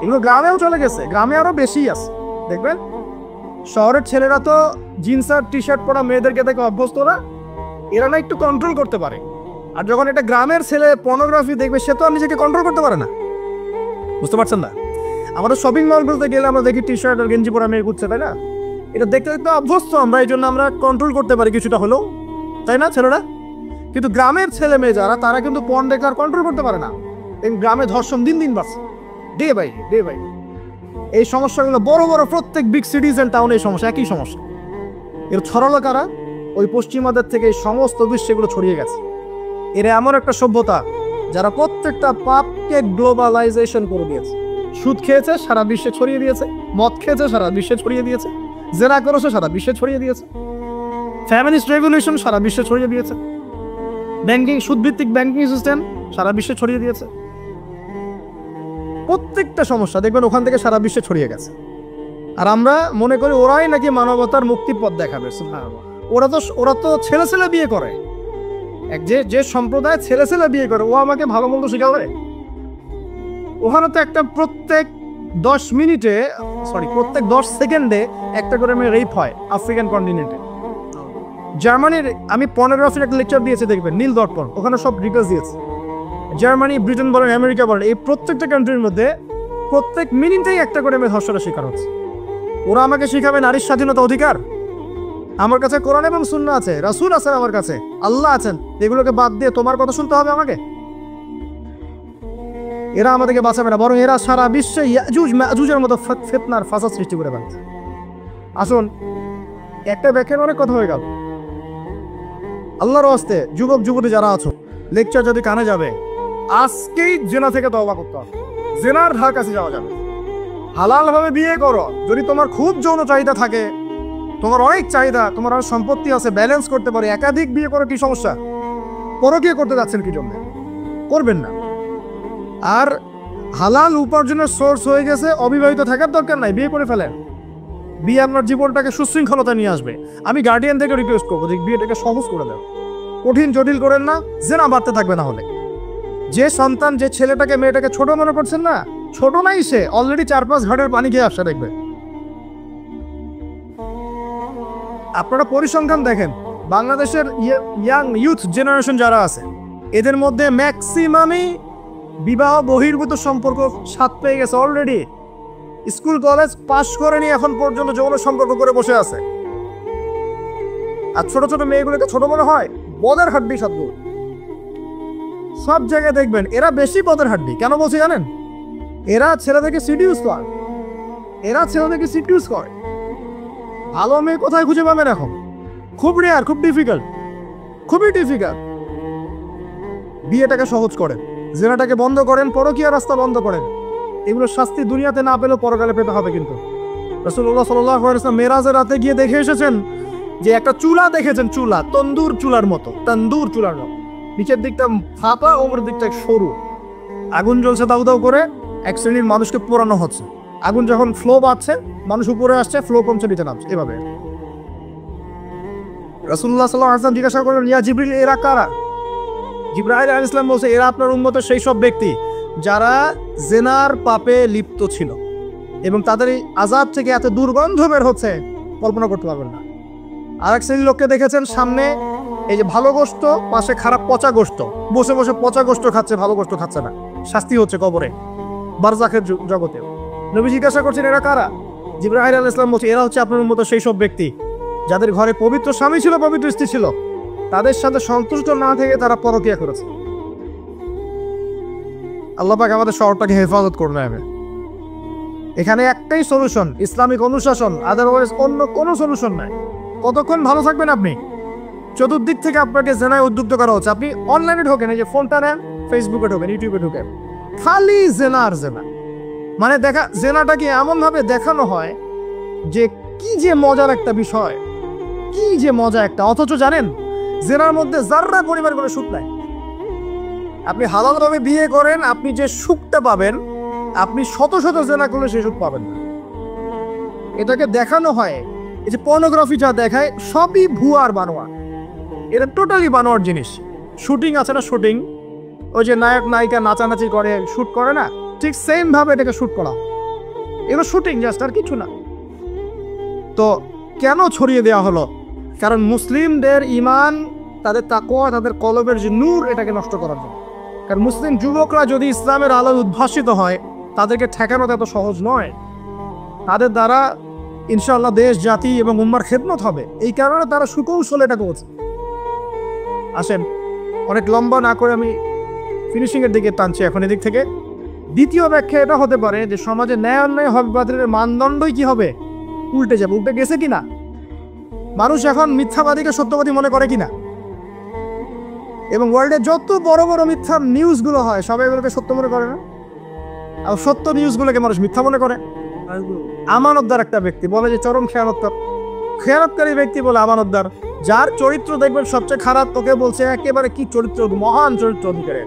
এগুলো গ্রামেও চলে গেছে, গ্রামে আরো বেশি আছে। দেখবেন শহরের ছেলেরা তো জিন্স আর টি শার্ট পরা মেয়েদেরকে দেখে অভ্যস্ত না, এরা না একটু কন্ট্রোল করতে পারে। আর যখন একটা গ্রামের ছেলে পর্নোগ্রাফি দেখবে, সে তো আর নিজেকে কন্ট্রোল করতে পারে না। বুঝতে পারছেন না? আমাদের শপিং মলগুলোতে গেলে আমরা দেখি টি শার্ট আর গেঞ্জি পরা মেয়ে ঘুরছে, তাই না? এটা দেখতে দেখতে অভ্যস্ত আমরা, এই জন্য আমরা কন্ট্রোল করতে পারি কিছুটা হলেও, তাই না ছেলেরা? কিন্তু গ্রামের ছেলে মেয়ে যারা, তারা কিন্তু পর্ন দেখে আর কন্ট্রোল করতে পারে না। এই গ্রামে ধর্ষণ দিন দিন বাড়ছে, ডে বাই ডে বাই। এই সমস্যাগুলো বড় বড় প্রত্যেক বিগ সিটিজ এন্ড টাউনে এই সমস্যা, একই সমস্যা। এর ছড়ালো কারা? ওই পশ্চিমাদের থেকে এই সমস্ত বিশ্বেগুলো ছড়িয়ে গেছে। এরা এমন একটা সভ্যতা যারা প্রত্যেকটা পাপকে গ্লোবালাইজেশন করে দিয়েছে। সুদ খেয়েছে, সারা বিশ্বে ছড়িয়ে দিয়েছে। মদ খেয়েছে, সারা বিশ্বে ছড়িয়ে দিয়েছে। জেনা করেছে, সারা বিশ্বে ছড়িয়ে দিয়েছে। ফ্যামিলিস্ট রেভলিউশন সারা বিশ্বে ছড়িয়ে দিয়েছে। ব্যাংকিং, সুদভিত্তিক ব্যাংকিং সিস্টেম সারা বিশ্বে ছড়িয়ে দিয়েছে। প্রত্যেকটা সমস্যা দেখবেন ওখান থেকে সারা বিশ্বে ছড়িয়ে গেছে। আর আমরা মনে করি ওরাই নাকি মানবতার মুক্তির পথ দেখাবে। ওরা তো ছেলে ছেলে বিয়ে করে। যে সম্প্রদায় ছেলে ছেলে বিয়ে করে, ও আমাকে ভালো মন্দ শিখাবে? ওখানে তো একটা প্রত্যেক 10 মিনিটে, প্রত্যেক 10 সেকেন্ডে একটা করে মেয়ে রেপ হয় আফ্রিকান কন্টিনেন্টে। জার্মানির, আমি পর্নোগ্রাফির একটা লেকচার দিয়েছি, দেখবেন নীল দর্পণ, ওখানে সব ডিটেলস দিয়েছে। জার্মানি, ব্রিটেন বলেন, আমেরিকা বলেন, এই প্রত্যেকটা কান্ট্রির মধ্যে প্রত্যেক মিনিটেই একটা করে মেয়ে ধর্ষণের শিকার হচ্ছে। ওরা আমাকে শিখাবে নারীর স্বাধীনতা অধিকার? আমার কাছে কোরআন এবং সুন্নাহ আছে, রাসূল আছেন, আমার কাছে আল্লাহ আছেন। এগুলোকে বাদ দিয়ে তোমার কথা শুনতে হবে আমাকে? এরা আমাদেরকে বাঁচাবে না, বরং এরা সারা বিশ্বে ইয়াজুজ মাজুজের মতো ফিতনার ফাসাদ সৃষ্টি করে ফেলছে। আসুন, একটা ব্যাখ্যার অনেক কথা হয়ে গেল। আল্লাহর ওয়াস্তে যুবক যুবতী যারা আছো, লেকচার যদি কানে যাবে, আজকেই জেনা থেকে তওবা করতে হবে। জেনার ধার কাছে যাওয়া যাবে। হালাল ভাবে বিয়ে করো। যদি তোমার খুব যৌন চাহিদা থাকে, তোমার অনেক চাহিদা, তোমার অনেক সম্পত্তি আছে, ব্যালেন্স করতে পারে, একাধিক বিয়ে করে কি সমস্যা? পরকীয়া করতে যাচ্ছেন কি জন্য? করবেন না। আর হালাল উপার্জনের সোর্স হয়ে গেছে, অবিবাহিত থাকার দরকার নাই, বিয়ে করে ফেলেন। বিয়ে আপনার জীবনটাকে সুশৃঙ্খলতা নিয়ে আসবে। আমি গার্ডিয়ান থেকে রিকোয়েস্ট করবো যে বিয়েটাকে সহজ করে দেন, কঠিন জটিল করেন না, জেনা বাড়তে থাকবে। না হলে যে সন্তান, যে ছেলেটাকে মেয়েটাকে ছোট মনে করছেন না, ছোট নাই, সে অলরেডি 4-5 ঘাটের পানি খেয়ে আসছে। দেখবে, আপনারা পরিসংখ্যান দেখেন, বাংলাদেশের ইয়াং ইউথ জেনারেশন যারা আছে, এদের মধ্যে ম্যাক্সিমামই বিবাহ বহির্ভূত সম্পর্ক স্বাদ পেয়ে গেছে অলরেডি। স্কুল কলেজ পাশ করে নিয়ে এখন পর্যন্ত যৌন সম্পর্ক করে বসে আছে। আর ছোট ছোট মেয়েগুলোকে ছোট মনে হয়, বদের হাড্ডি সাধ্য। সব জায়গায় দেখবেন এরা বেশি বদের হাড্ডি। কেন বলছি জানেন? এরা ছেলেদেরকে সিডিউস করে। ভালো মেয়ে কোথায় খুঁজে পাবেন এখন? খুব রেয়ার, খুব ডিফিকাল্ট। খুবই ডিফিকাল্ট। বিয়েটাকে সহজ করেন, জেনাটাকে বন্ধ করেন, পরকীয়া রাস্তা বন্ধ করেন। এগুলো শাস্তি দুনিয়াতে না পেলেও পরকালে পেতে হবে। কিন্তু রাসূলুল্লাহ সাল্লাল্লাহু আলাইহি ওয়াসাল্লাম মেরাজের রাতে গিয়ে দেখে এসেছেন যে একটা চুলা দেখেছেন, চুলা তন্দুর চুলার মতো, তন্দুর চুলার মতো, নিচের দিকটা ফাঁপা, ওপরের দিকটা সরু, আগুন জ্বলছে দাউ দাউ করে, এক শ্রেণীর মানুষকে পোড়ানো হচ্ছে। আগুন যখন ফ্লো বাড়ছে, মানুষ উপরে আসছে, ফ্লো কমছে, নিচে নামছে, এভাবে। রাসূলুল্লাহ সাল্লাল্লাহু আলাইহি ওয়াসাল্লাম জিজ্ঞাসা করলেন, ইয়া জিবরিল, এরা কারা? জিবরাইল আলাইহিস সালাম বলছে, এরা আপনার উম্মতের সেই সব ব্যক্তি যারা জেনার পাপে লিপ্ত ছিল এবং তাদের এই আযাব থেকে এত দুর্গন্ধ বের হচ্ছে কল্পনা করতে পারবেন না। আরেক শ্রেণীর লোককে দেখেছেন, সামনে এই যে ভালো গোশত, পাশে খারাপ পচা গোশত, বসে বসে পচা গোশত খাচ্ছে, ভালো গোশত খাচ্ছে না, শাস্তি হচ্ছে কবরে, বারজাখের জগতে। নবী জিজ্ঞাসা করছেন, এরা কারা? জিবরাইল আলাইহিস সালাম বলছে, এরা হচ্ছে আপনার উম্মতের সেই সব ব্যক্তি যাদের ঘরে পবিত্র স্বামী ছিল, পবিত্র স্ত্রী ছিল, তাদের সাথে সন্তুষ্ট না থেকে তারা পরকীয়া করেছে। আল্লাহ পাক আমাদের শহরটাকে হেফাজত করবে। এখানে একটাই সলিউশন, ইসলামিক অনুশাসন, আদারওয়াইজ অন্য কোনো সলিউশন নাই। কতক্ষণ ভালো থাকবেন আপনি? চতুর্দিক থেকে আপনাকে জেনায় উদ্যুক্ত করা হচ্ছে। আপনি অনলাইনে ঢোকেন, এই যে ফোনটা নেন, ফেসবুকে ঢোকেন, ইউটিউবে ঢোকেন, খালি জেনা আর জেনা। মানে দেখা জেনাটাকে এমনভাবে দেখানো হয় যে কি যে মজার একটা বিষয়, কি যে মজা একটা। অথচ জানেন জেনার মধ্যে যাররা পরিমাণ করে সুখ নাই। আপনি হালালভাবে বিয়ে করেন, আপনি যে সুখটা পাবেন, আপনি শত শত জেনা করলে সে সুখ পাবেন না। এটাকে দেখানো হয়, এই যে পর্নোগ্রাফি যা দেখায় সবই ভুয়ার বানোয়া, এটা টোটালি বানোয়ার জিনিস। শুটিং আছে না, শুটিং, ওই যে নায়ক নায়িকা নাচানাচি করে, শুট করে না, ঠিক সেম ভাবে এটাকে শুট করা। এগুলো শুটিং জাস্ট, আর কিছু না। তো কেন ছড়িয়ে দেওয়া হলো? কারণ মুসলিমদের ইমান, তাদের তাকওয়া, তাদের কলবের যে নূর, এটাকে নষ্ট করার জন্য। কারণ মুসলিম যুবকরা যদি ইসলামের আলো উদ্ভাসিত হয়, তাদেরকে ঠেকানো এত সহজ নয়। তাদের দ্বারা ইনশাআল্লাহ দেশ, জাতি এবং উম্মার খেদমত হবে। এই কারণে তারা সুকৌশল এটা করছে। আসেন, অনেক লম্বা না করে আমি ফিনিশিংয়ের দিকে টানছি এখন এদিক থেকে। দ্বিতীয় ব্যাখ্যা এটা হতে পারে যে সমাজে ন্যায় অন্যায় হবে, বাতিলের মানদণ্ডই কি হবে? উল্টে যাবে। উল্টে গেছে কিনা? মানুষ এখন মিথ্যাবাদীকে সত্যবাদী মনে করে কিনা? এবং ওয়ার্ল্ডে যত বড় বড় মিথ্যা নিউজগুলো হয়, সবাই এগুলোকে সত্য মনে করে না। আর সত্য নিউজগুলোকে মানুষ মিথ্যা মনে করে। আমানতদার একটা ব্যক্তি বলে যে চরম খেয়ানতকারী ব্যক্তি বলে আমানতদার। যার চরিত্র দেখবেন সবচেয়ে খারাপ, তোকে বলছে একেবারে কি চরিত্র, মহান চরিত্র অধিকারী।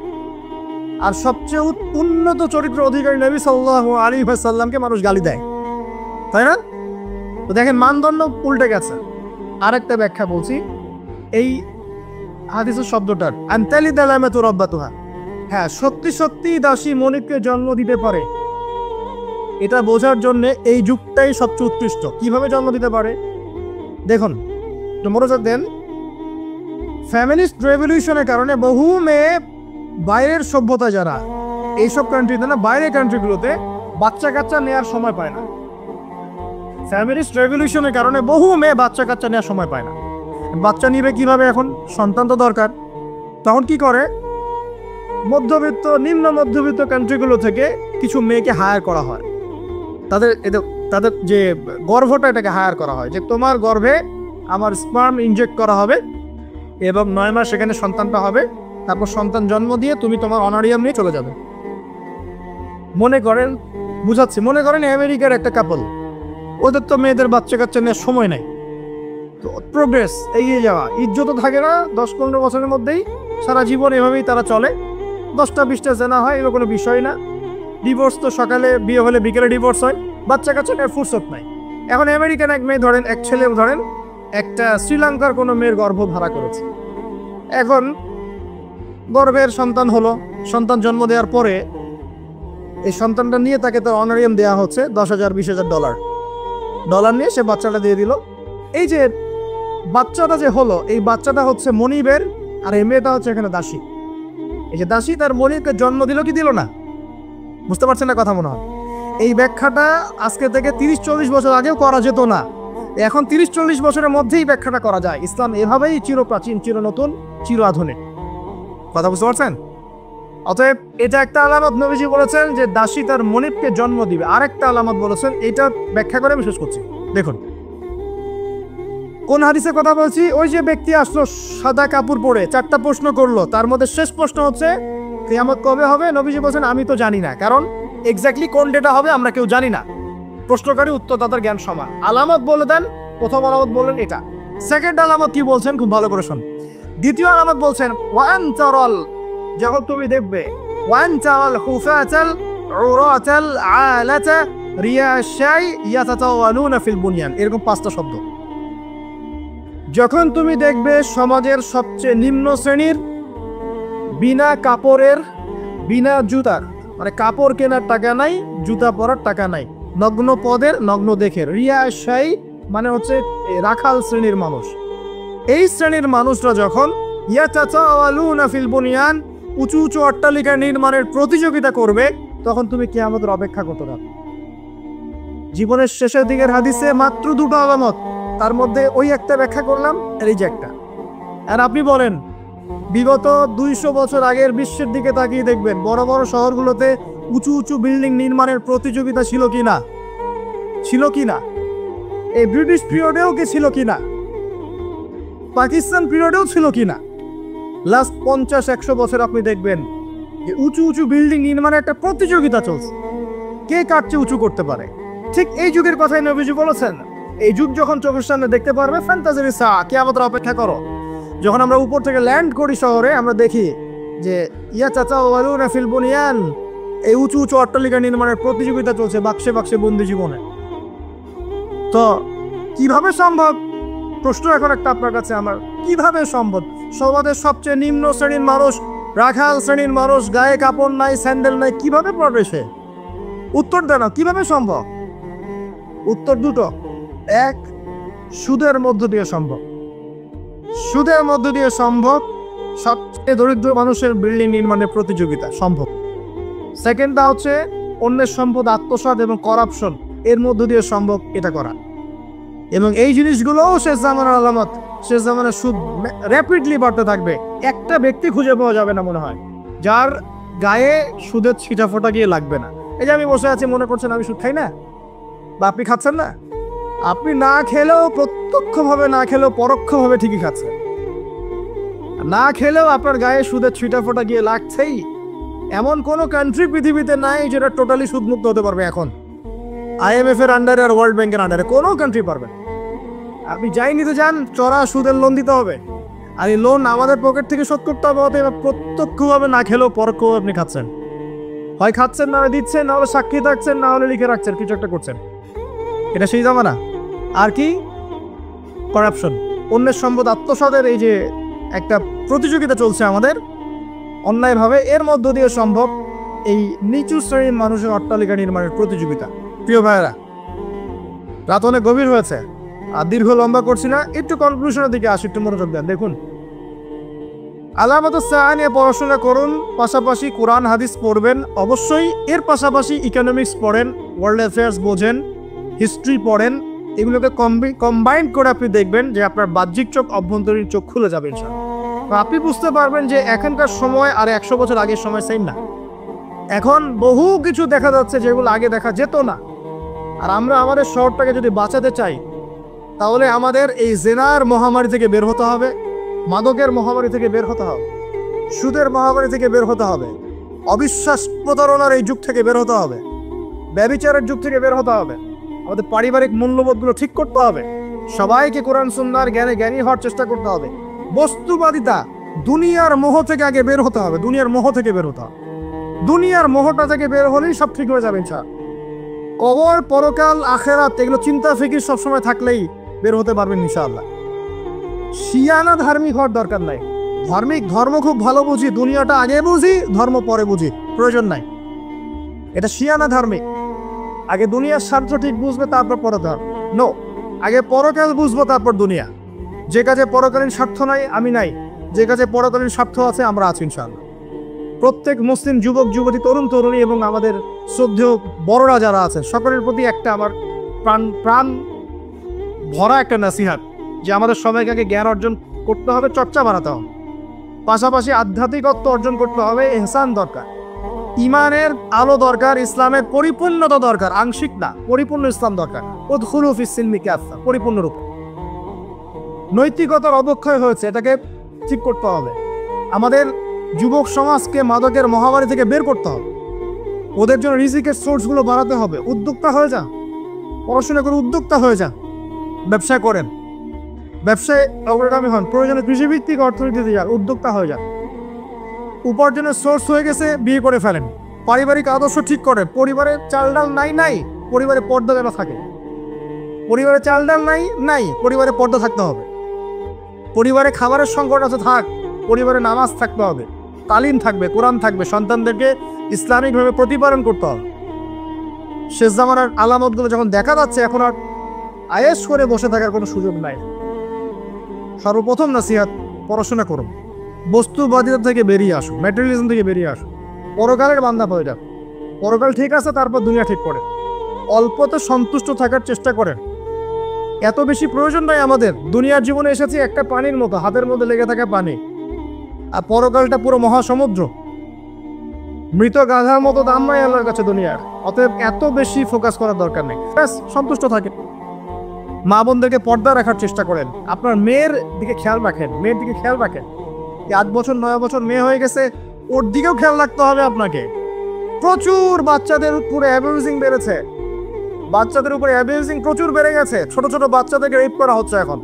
আর সবচেয়ে উন্নত চরিত্র অধিকারী নবী সাল্লাল্লাহু আলাইহি ওয়াসাল্লামকে মানুষ গালি দেয়, তাই না? তো দেখেন মানদণ্ড উল্টে গেছে। আরেকটা ব্যাখ্যা বলছি এই হাদিসের শব্দটার, আনতালি দালামাতু রাব্বাতুহা। হ্যাঁ, সত্যি সত্যি দাসী মনিবকে জন্ম দিতে পারে, এটা বোঝার জন্য এই যুগটাই সবচেয়ে উৎকৃষ্ট। কিভাবে জন্ম দিতে পারে দেখুন, একটু মনোযোগ দেন। ফ্যামিলিস্ট রেভলিউশনের কারণে বহু মেয়ে বাইরের সভ্যতা, যারা এইসব কান্ট্রিতে না, বাইরের কান্ট্রিগুলোতে বাচ্চা কাচ্চা নেওয়ার সময় পায় না। ফ্যামিলিস্ট রেভলিউশনের কারণে বহু মেয়ে বাচ্চা কাচ্চা নেওয়ার সময় পায় না। বাচ্চা নিবে কিভাবে? এখন সন্তান তো দরকার। তখন কি করে? মধ্যবিত্ত, নিম্ন মধ্যবিত্ত কান্ট্রিগুলো থেকে কিছু মেয়েকে হায়ার করা হয়। তাদের যে গর্ভটা, এটাকে হায়ার করা হয় যে তোমার গর্ভে আমার স্পার্ম ইনজেক্ট করা হবে এবং 9 মাস সেখানে সন্তানটা হবে। তারপর সন্তান জন্ম দিয়ে তুমি তোমার অনারিয়াম নিয়ে চলে যাবে। মনে করেন, বুঝাচ্ছি, মনে করেন আমেরিকার একটা কাপল, ওদের তো মেয়েদের বাচ্চা কাচ্চা নেওয়ার সময় নাই। তো প্রোগ্রেস, এগিয়ে যাওয়া, ইজ্জতও থাকে না। 10-15 বছরের মধ্যেই সারা জীবন এভাবেই তারা চলে। 10টা-20টা জেনা হয়, এগুলো কোনো বিষয় না। ডিভোর্স তো সকালে বিয়ে হলে বিকেলে ডিভোর্স হয়। বাচ্চা কাচ্চা নেওয়ার ফুরসত নাই। এখন আমেরিকান এক মেয়ে ধরেন, এক ছেলে ধরেন, একটা শ্রীলঙ্কার কোনো মেয়ের গর্ভ ধারা করেছে। এখন গর্ভের সন্তান হলো, সন্তান জন্ম দেওয়ার পরে এই সন্তানটা নিয়ে তাকে তার অনারিয়াম দেওয়া হচ্ছে $10,000-20,000 নিয়ে সে বাচ্চাটা দিয়ে দিল। এই যে বাচ্চাটা যে হলো, এই বাচ্চাটা হচ্ছে মনিবের, আর এই মেয়েটা হচ্ছে এখানে দাসী। এই যে দাসী তার মনিবকে জন্ম দিল কি দিল না? বুঝতে পারছেন না কথা মনে হয়? এই ব্যাখ্যাটা আজকে থেকে 30-40 বছর আগেও করা যেত না। এখন 30-40 বছরের মধ্যেই ব্যাখ্যাটা করা যায়। ইসলাম এভাবেই চিরপ্রাচীন, চির নতুন, চির আধুনিক। কথা বুঝতে পারছেন? অতএব এটা একটা আলামত নবীজি বলেছেন যে দাসী তার মনিবকে জন্ম দিবে। আরেকটা আলামত বলেছেন, এটা ব্যাখ্যা করে আমি শেষ করছি। দেখুন, কোন হাদিসের কথা বলছি? ওই যে ব্যক্তি আসলো সাদা কাপড় পরে, 4টা প্রশ্ন করলো, তার মধ্যে শেষ প্রশ্ন হচ্ছে কিয়ামত কবে হবে? নবীজি বলছেন আমি তো জানি না, কারণ এক্স্যাক্টলি কোন ডেটা হবে আমরা কেউ জানি না। প্রশ্নকারী উত্তরদাতার জ্ঞান সমান। আলামত বলে দেন, প্রথম আলামত বললেন এটা। সেকেন্ড আলামত কি বলছেন? খুব ভালো করে শোন। দ্বিতীয় আলামত বলছেন ওয়ান তারাল, যখন তুমি দেখবে ওয়ান তারাল হুফাতাল উরাতাল আলাতা রিয়াশাই ইয়াতাতাওয়ালুনা ফিল বুনিয়ান, এরকম 5টা শব্দ। যখন তুমি দেখবে সমাজের সবচেয়ে নিম্ন শ্রেণীর, বিনা কাপড়ের, বিনা জুতার, মানে কাপড় কেনার টাকা নাই, জুতা পরার টাকা নাই, নগ্ন পদের, নগ্ন দেখের, রিয়াশাই মানে হচ্ছে রাখাল শ্রেণীর মানুষ, এই শ্রেণীর মানুষরা যখন ইয়াতাতাওয়ালুনা ফিল বুনিয়ান, উঁচু উঁচু অট্টালিকা নির্মাণের প্রতিযোগিতা করবে, তখন তুমি কিয়ামতের অপেক্ষা করতে থাকো। জীবনের শেষের দিকের হাদিসে মাত্র 2টো আলামত, তার মধ্যে ওই একটা ব্যাখ্যা করলাম, এই যে একটা। আর আপনি বলেন বিগত 200 বছর আগের বিশ্বের দিকে তাকিয়ে দেখবেন বড় বড় শহরগুলোতে উঁচু উঁচু বিল্ডিং নির্মাণের প্রতিযোগিতা ছিল কিনা? ছিল কিনা? এই ব্রিটিশ পিরিয়ডেও কি ছিল কিনা? পাকিস্তান পিরিয়ডেও ছিল কিনা? লাস্ট 50-100 বছর আপনি দেখবেন যে উঁচু উঁচু বিল্ডিং নির্মাণের একটা প্রতিযোগিতা চলছে, কে কার চেয়ে উঁচু করতে পারে। ঠিক এই যুগের কথাই নবীজি বলেছেন, এই যুগ যখন চোখের সামনে দেখতে পারবে, ফ্যান্টাসির সা, কিয়ামতের অপেক্ষা করো। যখন আমরা উপর থেকে ল্যান্ড করি শহরে, আমরা দেখি যে ইয়াতাতাওয়ালুনা ফিল বুনিয়ান, এই উঁচু উঁচু অট্টালিকা নির্মাণের প্রতিযোগিতা চলছে বাক্সে বাক্সে বন্দি জীবনে। তো কিভাবে সম্ভব? প্রশ্ন এখন একটা আপনার কাছে আমার, কিভাবে সম্ভব সমাজের সবচেয়ে নিম্ন শ্রেণীর মানুষ, রাখাল শ্রেণীর মানুষ, গায়ে কাপড় নাই, স্যান্ডেল নাই, কিভাবে পড়বে সে? উত্তর দেন, কিভাবে সম্ভব? উত্তর দুটো। এক, সুদের মধ্য দিয়ে সম্ভব। সুদের মধ্য দিয়ে সম্ভব সবচেয়ে দরিদ্র মানুষের বিল্ডিং নির্মাণের প্রতিযোগিতা সম্ভব। সেকেন্ডটা হচ্ছে অন্যের সম্পদ আত্মসাৎ এবং করাপশন, এর মধ্য দিয়ে সম্ভব এটা করা। এবং এই জিনিসগুলোও শেষ জামানার আলামত। শেষ জামানার সুদ র্যাপিডলি বাড়তে থাকবে। একটা ব্যক্তি খুঁজে পাওয়া যাবে না মনে হয় যার গায়ে সুদের ছিটা ফোটা গিয়ে লাগবে না। এই যে আমি বসে আছি, মনে করছেন আমি সুদ খাই না, বা আপনি খাচ্ছেন না? আপনি না খেলেও, প্রত্যক্ষভাবে না খেলেও পরোক্ষভাবে ঠিকই খাচ্ছেন। না খেলেও আপনার গায়ে সুদের ছিটা ফোটা গিয়ে লাগছেই। এমন কোনো কান্ট্রি পৃথিবীতে নাই যেটা টোটালি সুদমুক্ত হতে পারবে এখন। IMF এর আন্ডারে আর ওয়ার্ল্ড ব্যাংকের আন্ডারে কোনো কান্ট্রি পারবে। আপনি যাই নিতে যান, চড়া সুদের লোন দিতে হবে, আর এই লোন আমাদের পকেট থেকে শোধ করতে হবে। অতএব প্রত্যক্ষভাবে না খেলেও পরোক্ষভাবে আপনি খাচ্ছেন। হয় খাচ্ছেন, না দিচ্ছেন, না হলে সাক্ষী থাকছেন, না হলে লিখে রাখছেন, কিছু একটা করছেন। এটা সেই জামানা। আর কি? করাপশন, অন্যের সম্পদ আত্মসাতের এই যে একটা প্রতিযোগিতা চলছে আমাদের অন্যায়ভাবে, এর মধ্য দিয়ে সম্ভব এই নিচু শ্রেণীর মানুষের অট্টালিকা নির্মাণের প্রতিযোগিতা। প্রিয় ভাইয়েরা, রাত অনেক গভীর হয়েছে আর দীর্ঘ লম্বা করছি না, একটু কনক্লুশনের দিকে আসি, একটু মনোযোগ দেন। দেখুন, আলামাতুস সাআ নিয়ে পড়াশোনা করুন, পাশাপাশি কোরআন হাদিস পড়বেন অবশ্যই, এর পাশাপাশি ইকোনমিক্স পড়েন, ওয়ার্ল্ড অ্যাফেয়ার্স বোঝেন, হিস্ট্রি পড়েন। এগুলোকে কম্বাইন করে আপনি দেখবেন যে আপনার বাহ্যিক চোখ অভ্যন্তরীণ চোখ খুলে যাবে ইনশাআল্লাহ। আপনি বুঝতে পারবেন যে এখনকার সময় আর 100 বছর আগের সময় সেম না। এখন বহু কিছু দেখা যাচ্ছে যেগুলো আগে দেখা যেত না। আর আমরা আমাদের শহরটাকে যদি বাঁচাতে চাই, তাহলে আমাদের এই জেনার মহামারী থেকে বের হতে হবে, মাদকের মহামারী থেকে বের হতে হবে, সুদের মহামারী থেকে বের হতে হবে, অবিশ্বাস প্রতারণার এই যুগ থেকে বের হতে হবে, ব্যভিচারের যুগ থেকে বের হতে হবে। আমাদের পারিবারিক মূল্যবোধগুলো ঠিক করতে হবে, সবাইকে কোরআন সুন্নাহর জ্ঞানে জ্ঞানী হওয়ার চেষ্টা করতে হবে। বস্তুবাদিতা, দুনিয়ার মোহ থেকে আগে বের হতে হবে, দুনিয়ার মোহ থেকে বের হতে হবে। দুনিয়ার মোহটা থেকে বের হলেই সব ঠিক হয়ে যাবে ইনশাআল্লাহ। কবর, পরকাল, আখেরাত, এগুলো চিন্তা ফিকির সবসময় থাকলেই বের হতে পারবেন ইনশাআল্লাহ। শিয়ানা ধার্মিক হওয়ার দরকার নাই। ধর্ম খুব ভালো বুঝি, দুনিয়াটা আগে বুঝি, ধর্ম পরে বুঝি, প্রয়োজন নাই। এটা শিয়ানা ধার্মিক। আগে দুনিয়ার স্বার্থ ঠিক বুঝবে, তারপর পরধর্ম। নো, আগে পরকাল বুঝবো, তারপর দুনিয়া। যে কাজে পরকালীন স্বার্থ নাই আমি নাই, যে কাজে পরকালীন স্বার্থ আছে আমরা আছি ইনশাআল্লাহ। প্রত্যেক মুসলিম যুবক যুবতী, তরুণ তরুণী এবং আমাদের শ্রদ্ধেয় বড়রা যারা আছেন, সকলের প্রতি একটা আমার প্রাণ ভরা একটা নাসিহাত যে আমাদের সবাইকে আগে জ্ঞান অর্জন করতে হবে, চর্চা বাড়াতে হবে, পাশাপাশি আধ্যাত্মিকত্ব অর্জন করতে হবে, ইহসান দরকার, ইমানের আলো দরকার, ইসলামের পরিপূর্ণতা দরকার, আংশিক না, পরিপূর্ণ ইসলাম দরকার। উদখুলু ফিস সিলমি কাফা, পরিপূর্ণ রূপে। নৈতিকতার অবক্ষয় হয়েছে, এটাকে ঠিক করতে হবে। আমাদের যুবক সমাজকে মাদকের মহামারী থেকে বের করতে হবে, ওদের জন্য রিজিকের সোর্সগুলো বাড়াতে হবে। উদ্যোক্তা হয়ে যান, পড়াশোনা করে উদ্যোক্তা হয়ে যান, ব্যবসা করেন, ব্যবসায় অগ্রগামী হন, প্রয়োজনে কৃষিভিত্তিক অর্থনীতিতে যান, উদ্যোক্তা হয়ে যান। উপার্জনের সোর্স হয়ে গেছে, বিয়ে করে ফেলেন, পারিবারিক আদর্শ ঠিক করেন। পরিবারে চাল ডাল নাই, পরিবারে পর্দা যেন থাকে। পরিবারে চাল ডাল নাই, পরিবারে পর্দা থাকতে হবে। পরিবারে খাবারের সংকট আছে, থাক, পরিবারে নামাজ থাকতে হবে, তালিম থাকবে, কোরআন থাকবে, সন্তানদেরকে ইসলামিকভাবে প্রতিপালন করতে হবে। শেষ জামানার আলামতগুলো যখন দেখা যাচ্ছে, এখন আর আয়েশ করে বসে থাকার কোনো সুযোগ নাই। সর্বপ্রথম নসিহত, পড়াশোনা করুন, বস্তুবাদিতা থেকে বেরিয়ে আসুন, ম্যাটেরিয়ালিজম থেকে বেরিয়ে আসুন, পরকালের বান্দা হয়ে যান। পরকাল ঠিক আছে, তারপর দুনিয়া ঠিক করেন। অল্পতে সন্তুষ্ট থাকার চেষ্টা করেন। এত বেশি প্রয়োজন নয় আমাদের। দুনিয়ার জীবনে এসেছি একটা পানির মতো, হাতের মধ্যে লেগে থাকা পানি, আর পরকালটা পুরো মহাসমুদ্র। মৃত গাধার মতো দাম নাই আল্লাহর কাছে দুনিয়ার। অতএব এত বেশি ফোকাস করার দরকার নেই, ব্যাস সন্তুষ্ট থাকেন। মা বোনদেরকে পর্দা রাখার চেষ্টা করেন, আপনার মেয়ের দিকে খেয়াল রাখেন, মেয়ের দিকে খেয়াল রাখেন। 8 বছর 9 বছর মেয়ে হয়ে গেছে, ওর দিকেও খেয়াল রাখতে হবে আপনাকে। প্রচুর বাচ্চাদের উপরে অ্যাবিউজিং বেড়েছে, বাচ্চাদের উপরে অ্যাবিউজিং প্রচুর বেড়ে গেছে। ছোট ছোট বাচ্চাদেরকে রেপ করা হচ্ছে এখন।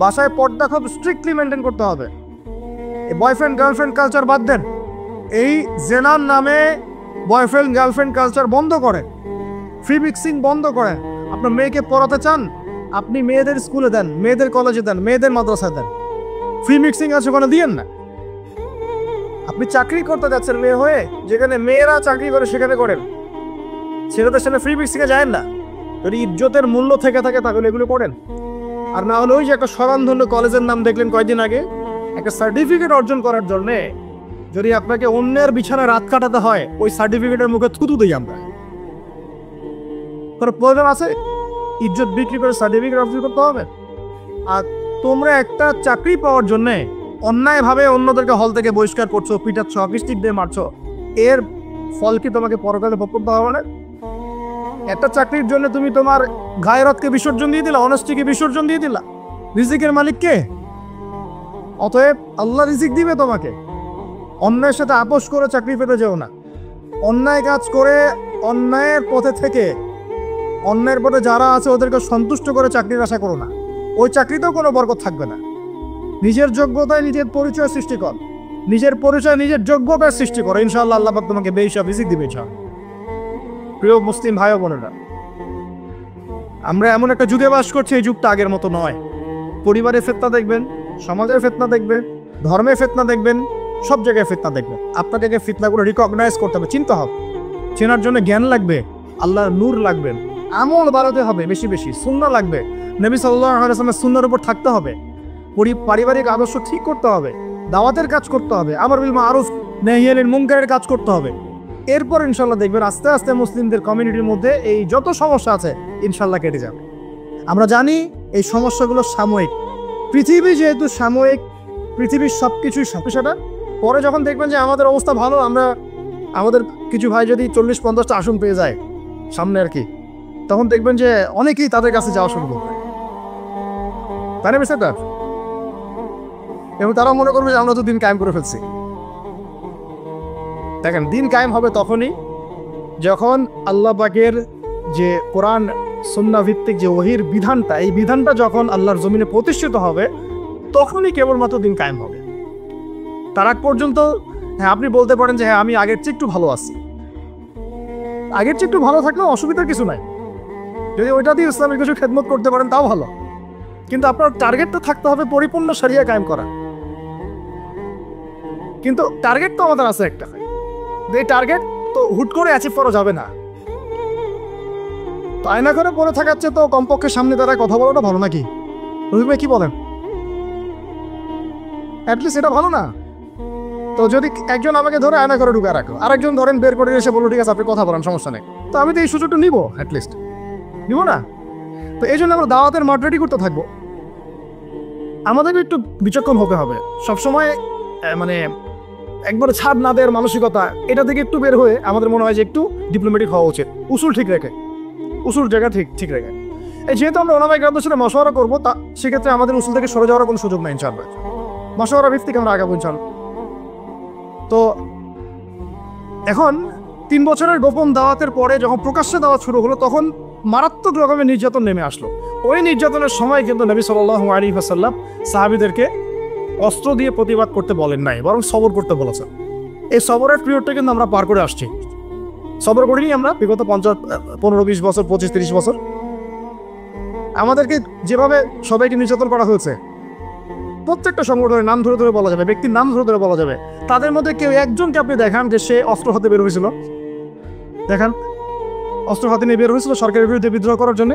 বাসায় পর্দা খুব স্ট্রিক্টলি মেনটেন করতে হবে। এই বয়ফ্রেন্ড গার্লফ্রেন্ড কালচার বাদ দেন, এই জেনার নামে বয়ফ্রেন্ড গার্লফ্রেন্ড কালচার বন্ধ করেন, ফ্রি মিক্সিং বন্ধ করেন। আপনার মেয়েকে পড়াতে চান, আপনি মেয়েদের স্কুলে দেন, মেয়েদের কলেজে দেন, মেয়েদের মাদ্রাসায় দেন। ফ্রি মিক্সিং আছে ওখানে দিয়েন না। আপনি চাকরি করতে যাচ্ছেন মেয়ে হয়ে, যেখানে মেয়েরা চাকরি করে সেখানে করেন। ছেলেদের সাথে ফ্রি মিক্সিংয়ে যায় না। যদি ইজ্জতের মূল্য থেকে থাকে তাহলে এগুলো করেন। আর না হলে ওই যে একটা স্বনামধন্য কলেজের নাম দেখলেন কয়েকদিন আগে, একটা সার্টিফিকেট অর্জন করার জন্যে যদি আপনাকে অন্যের বিছানায় রাত কাটাতে হয়, ওই সার্টিফিকেটের মুখে থুতু দিই আমরা। তোর প্রয়োজন আছে ইজ্জত বিক্রি করে সার্টিফিকেট অর্জন করতে হবে? আর তোমরা একটা চাকরি পাওয়ার জন্যে অন্যায়ভাবে অন্যদেরকে হল থেকে বহিষ্কার করছো, পিটাচ্ছ, অফিস্টিক দিয়ে মারছো, এর ফল কি তোমাকে পরকালে ভোগ করতে হবে না? একটা চাকরির জন্য তুমি তোমার গায়রতকে বিসর্জন দিয়ে দিলা, অনেস্টিকে বিসর্জন দিয়ে দিলা। রিজিকের মালিক কে? অতএব আল্লাহ রিজিক দিবে তোমাকে। অন্যায়ের সাথে আপোষ করে চাকরি পেতে যেও না। অন্যায় কাজ করে, অন্যায়ের পথে থেকে, অন্যায়ের পথে যারা আছে ওদেরকে সন্তুষ্ট করে চাকরির আশা করো না। ওই চাকরিতেও কোনো বরকত থাকবে না। নিজের যোগ্যতায় নিজের পরিচয় সৃষ্টি কর, নিজের পরিচয় নিজের যোগ্যতার সৃষ্টি করো, ইনশাআল্লাহ আল্লাহ পাক তোমাকে বেহিসাব রিজিক দিবে। প্রিয় মুসলিম ভাই বোনেরা, আমরা এমন একটা যুগে বাস করছি, এই যুগটা আগের মতো নয়। পরিবারের ফিতনা দেখবেন, সমাজের ফিতনা দেখবেন, ধর্মের ফিতনা দেখবেন, সব জায়গায় ফিতনা দেখবেন। আপনাকে ফিতনাগুলো রিকগনাইজ করতে হবে, চিন্তা হবে। চেনার জন্য জ্ঞান লাগবে, আল্লাহর নূর লাগবে, আমল বাড়াতে হবে বেশি বেশি, সুন্নাহ লাগবে, নবী সাল্লাল্লাহু আলাইহি ওয়াসাল্লামের সুন্নাহর উপর থাকতে হবে, পারিবারিক আদর্শ ঠিক করতে হবে, দাওয়াতের কাজ করতে হবে, আমর বিল মারুফ নাহি আনিল মুনকারের কাজ করতে হবে। এরপর ইনশাল্লাহ দেখবেন আস্তে আস্তে মুসলিমদের কমিউনিটির মধ্যে এই যত সমস্যা আছে ইনশাল্লাহ কেটে যাবে। আমরা জানি এই সমস্যাগুলো সাময়িক, পৃথিবী যেহেতু সাময়িক, পৃথিবীর সব কিছুই সমস্যাটা। পরে যখন দেখবেন যে আমাদের অবস্থা ভালো, আমাদের কিছু ভাই যদি 40-50টা আসন পেয়ে যায় সামনে আর কি, তখন দেখবেন যে অনেকেই তাদের কাছে যাওয়া শুরু করবে, তাই না বিষয়টা? এবং তারা মনে করবে যে আমরা তো দিন কায়েম করে ফেলছি। দেখেন, দিন কায়েম হবে তখনই যখন আল্লাহ পাকের যে কোরআন সুন্নাহ ভিত্তিক যে ওহীর বিধানটা, এই বিধানটা যখন আল্লাহর জমিনে প্রতিষ্ঠিত হবে, তখনই কেবলমাত্র দিন কায়েম হবে। তার আগ পর্যন্ত হ্যাঁ আপনি বলতে পারেন যে হ্যাঁ আমি আগের চেয়ে একটু ভালো আছি, আগের চেয়ে একটু ভালো থাকলেও অসুবিধার কিছু নাই। যদি ওইটা দিয়ে ইসলামের কিছু খেদমত করতে পারেন তাও ভালো, কিন্তু আপনার টার্গেটটা থাকতে হবে পরিপূর্ণ শরিয়া কায়েম করা। কিন্তু টার্গেট তো আমাদের আছে একটা, এই টার্গেট তো হুট করে অ্যাচিভ করা যাবে না। তো আয়না করে পড়ে থাকাচ্ছে তো কমপক্ষে সামনে দাঁড়ায় কথা বলাটা ভালো নাকি? রহিম ভাই কি বলেন? অ্যাটলিস্ট এটা ভালো না? তো যদি একজন আমাকে ধরে আয়না করে ঢুকে রাখো, আরেকজন ধরেন বের করে এসে বললো ঠিক আছে আপনি কথা বলেন, সমস্যা নেই, তো আমি তো এই সুযোগটা নিব, অ্যাটলিস্ট নিব না? তো এই জন্য আমরা দাওয়াতের মাঠ রেডি করতে থাকবো। আমাদেরকে একটু বিচক্ষণ হতে হবে সবসময়, মানে একবারে ছাড় না দেওয়ার মানসিকতা, এটা থেকে একটু বের হয়ে আমাদের মনে হয় যে একটু ডিপ্লোম্যাটিক হওয়া উচিত, উসুল ঠিক রেখে, উসুল জায়গা ঠিক রেখে। এই যেহেতু আমরা ওলামায়ে কেরামদের সাথে মশওয়ারা করবো, তা সেক্ষেত্রে আমাদের উসুল থেকে সরে যাওয়ার কোনো সুযোগ নাই ইনশাআল্লাহ। মশওয়ারা ভিত্তিক আমরা আগাবো ইনশাআল্লাহ। তো এখন 3 বছরের গোপন দাওয়াতের পরে যখন প্রকাশ্যে দাওয়াত শুরু হলো, তখন মারাত্মক রকমের নির্যাতন নেমে আসলো। ওই নির্যাতনের সময় কিন্তু নবী সাল্লাল্লাহু আলাইহি ওয়াসাল্লাম সাহাবীদেরকে অস্ত্র দিয়ে প্রতিবাদ করতে বলেন নাই, বরং সবর করতে বলেছেন। এই সবরের পিরিয়ডটা কিন্তু আমরা পার করে আসছি। সবর করিনি আমরা বিগত 15-20 বছর, 25-30 বছর। আমাদেরকে যেভাবে সবাইকে নির্যাতন করা হয়েছে, প্রত্যেকটা সংগঠনের নাম ধরে ধরে বলা যাবে, ব্যক্তির নাম ধরে ধরে বলা যাবে, তাদের মধ্যে কেউ একজনকে আপনি দেখান যে সে অস্ত্র হাতে বের হয়েছিল, দেখান অস্ত্র হাতে নিয়ে বের হয়েছিল সরকারের বিরুদ্ধে বিদ্রোহ করার জন্য?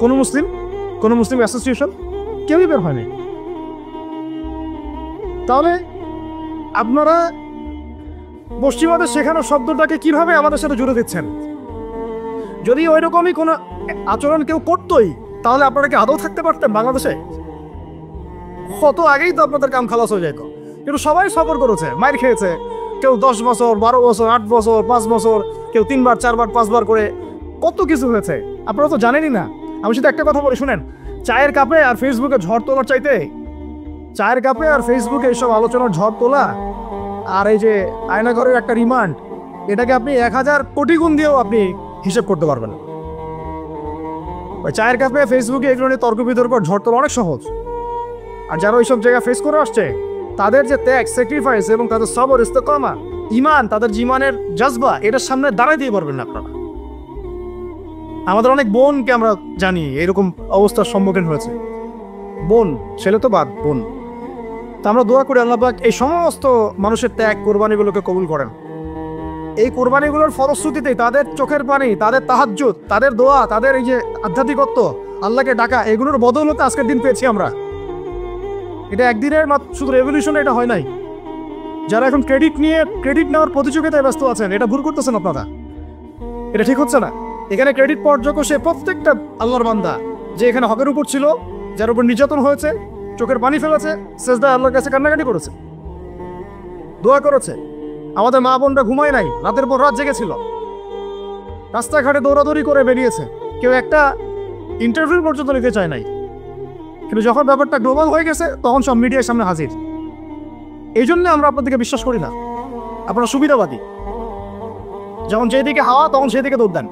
কোনো মুসলিম অ্যাসোসিয়েশন কেউই বের হয়নি। তাহলে আপনারা পশ্চিমাদের শেখানো শব্দটাকে কিভাবে আমাদের সাথে জুড়ে দিচ্ছেন? যদি ওই রকমই কোনো আচরণ কেউ করতোই, তাহলে আপনারা কি আদৌ থাকতে পারতেন বাংলাদেশে? কত আগেই তো আপনাদের কাম খালাস হয়ে যেত। কিন্তু সবাই সফর করেছে, মাইর খেয়েছে, কেউ 10 বছর, 12 বছর, 8 বছর, 5 বছর, কেউ 3 বার, 4 বার, 5 বার করে কত কিছু হয়েছে, আপনারা তো জানেনই না। আমি শুধু একটা কথা বলি শুনেন, চায়ের কাপে আর ফেসবুকে ঝড় তোলার চাইতে, চায়ের কাপে আর ফেসবুকে এইসব আলোচনার ঝড় তোলা আর এই যে আয়নাঘরের একটা রিমান্ড, এটাকে আপনি 1000 কোটি গুণ দিয়েও আপনি হিসেব করতে পারবেন। ওই চায়ের কাপে ফেসবুকে এগুলো নিয়ে তর্ক বিতর্ক ঝড় তোলা অনেক সহজ। আর যারা ওইসব জায়গা ফেস করে আসছে, তাদের যে ত্যাগ, স্যাক্রিফাইস এবং তাদের সবর, ইস্তেকামা, ইমান, তাদের জীবনের জজবা, এটার সামনে দাঁড়াই দিয়ে পারবেন না আপনারা। আমাদের অনেক বোনকে আমরা জানি এরকম অবস্থার সম্মুখীন হয়েছে। বোন, ছেলে তো বাদ, বোন। তা আমরা দোয়া করি আল্লাহ পাক এই সমস্ত মানুষের ত্যাগ, কোরবানিগুলোকে কবুল করেন। এই কোরবানিগুলোর ফলশ্রুতিতেই তাদের চোখের পানি, তাদের তাহাজ্জুদ, তাদের দোয়া, তাদের এই যে আধ্যাত্মিকত্ব, আল্লাহকে ডাকা, এগুলোর বদৌলতে আজকের দিন পেয়েছি আমরা। এটা একদিনের শুধু রেভলিউশন এটা হয় নাই। যারা এখন ক্রেডিট নেওয়ার প্রতিযোগিতায় ব্যস্ত আছেন, এটা ভুল করতেছেন আপনারা, এটা ঠিক হচ্ছে না। এখানে ক্রেডিট পাওয়ার যোগ্য সে প্রত্যেকটা আল্লাহর বান্দা যে এখানে হকের উপর ছিল, যার উপর নির্যাতন হয়েছে, চোখের পানি ফেলেছে, সেজদায় আল্লাহর কাছে কান্নাকাটি করেছে, দোয়া করেছে। আমাদের মা বোনরা ঘুমায় নাই, রাতের পর রাত জেগেছিল, রাস্তাঘাটে দৌড়াদৌড়ি করে বেরিয়েছে, কেউ একটা ইন্টারভিউ পর্যন্ত নিতে চায় নাই। কিন্তু যখন ব্যাপারটা গ্লোবাল হয়ে গেছে, তখন সব মিডিয়ার সামনে হাজির। এই জন্য আমরা আপনাদেরকে বিশ্বাস করি না, আপনারা সুবিধাবাদী। যখন যেদিকে হাওয়া, তখন সেদিকে দৌড় দেন।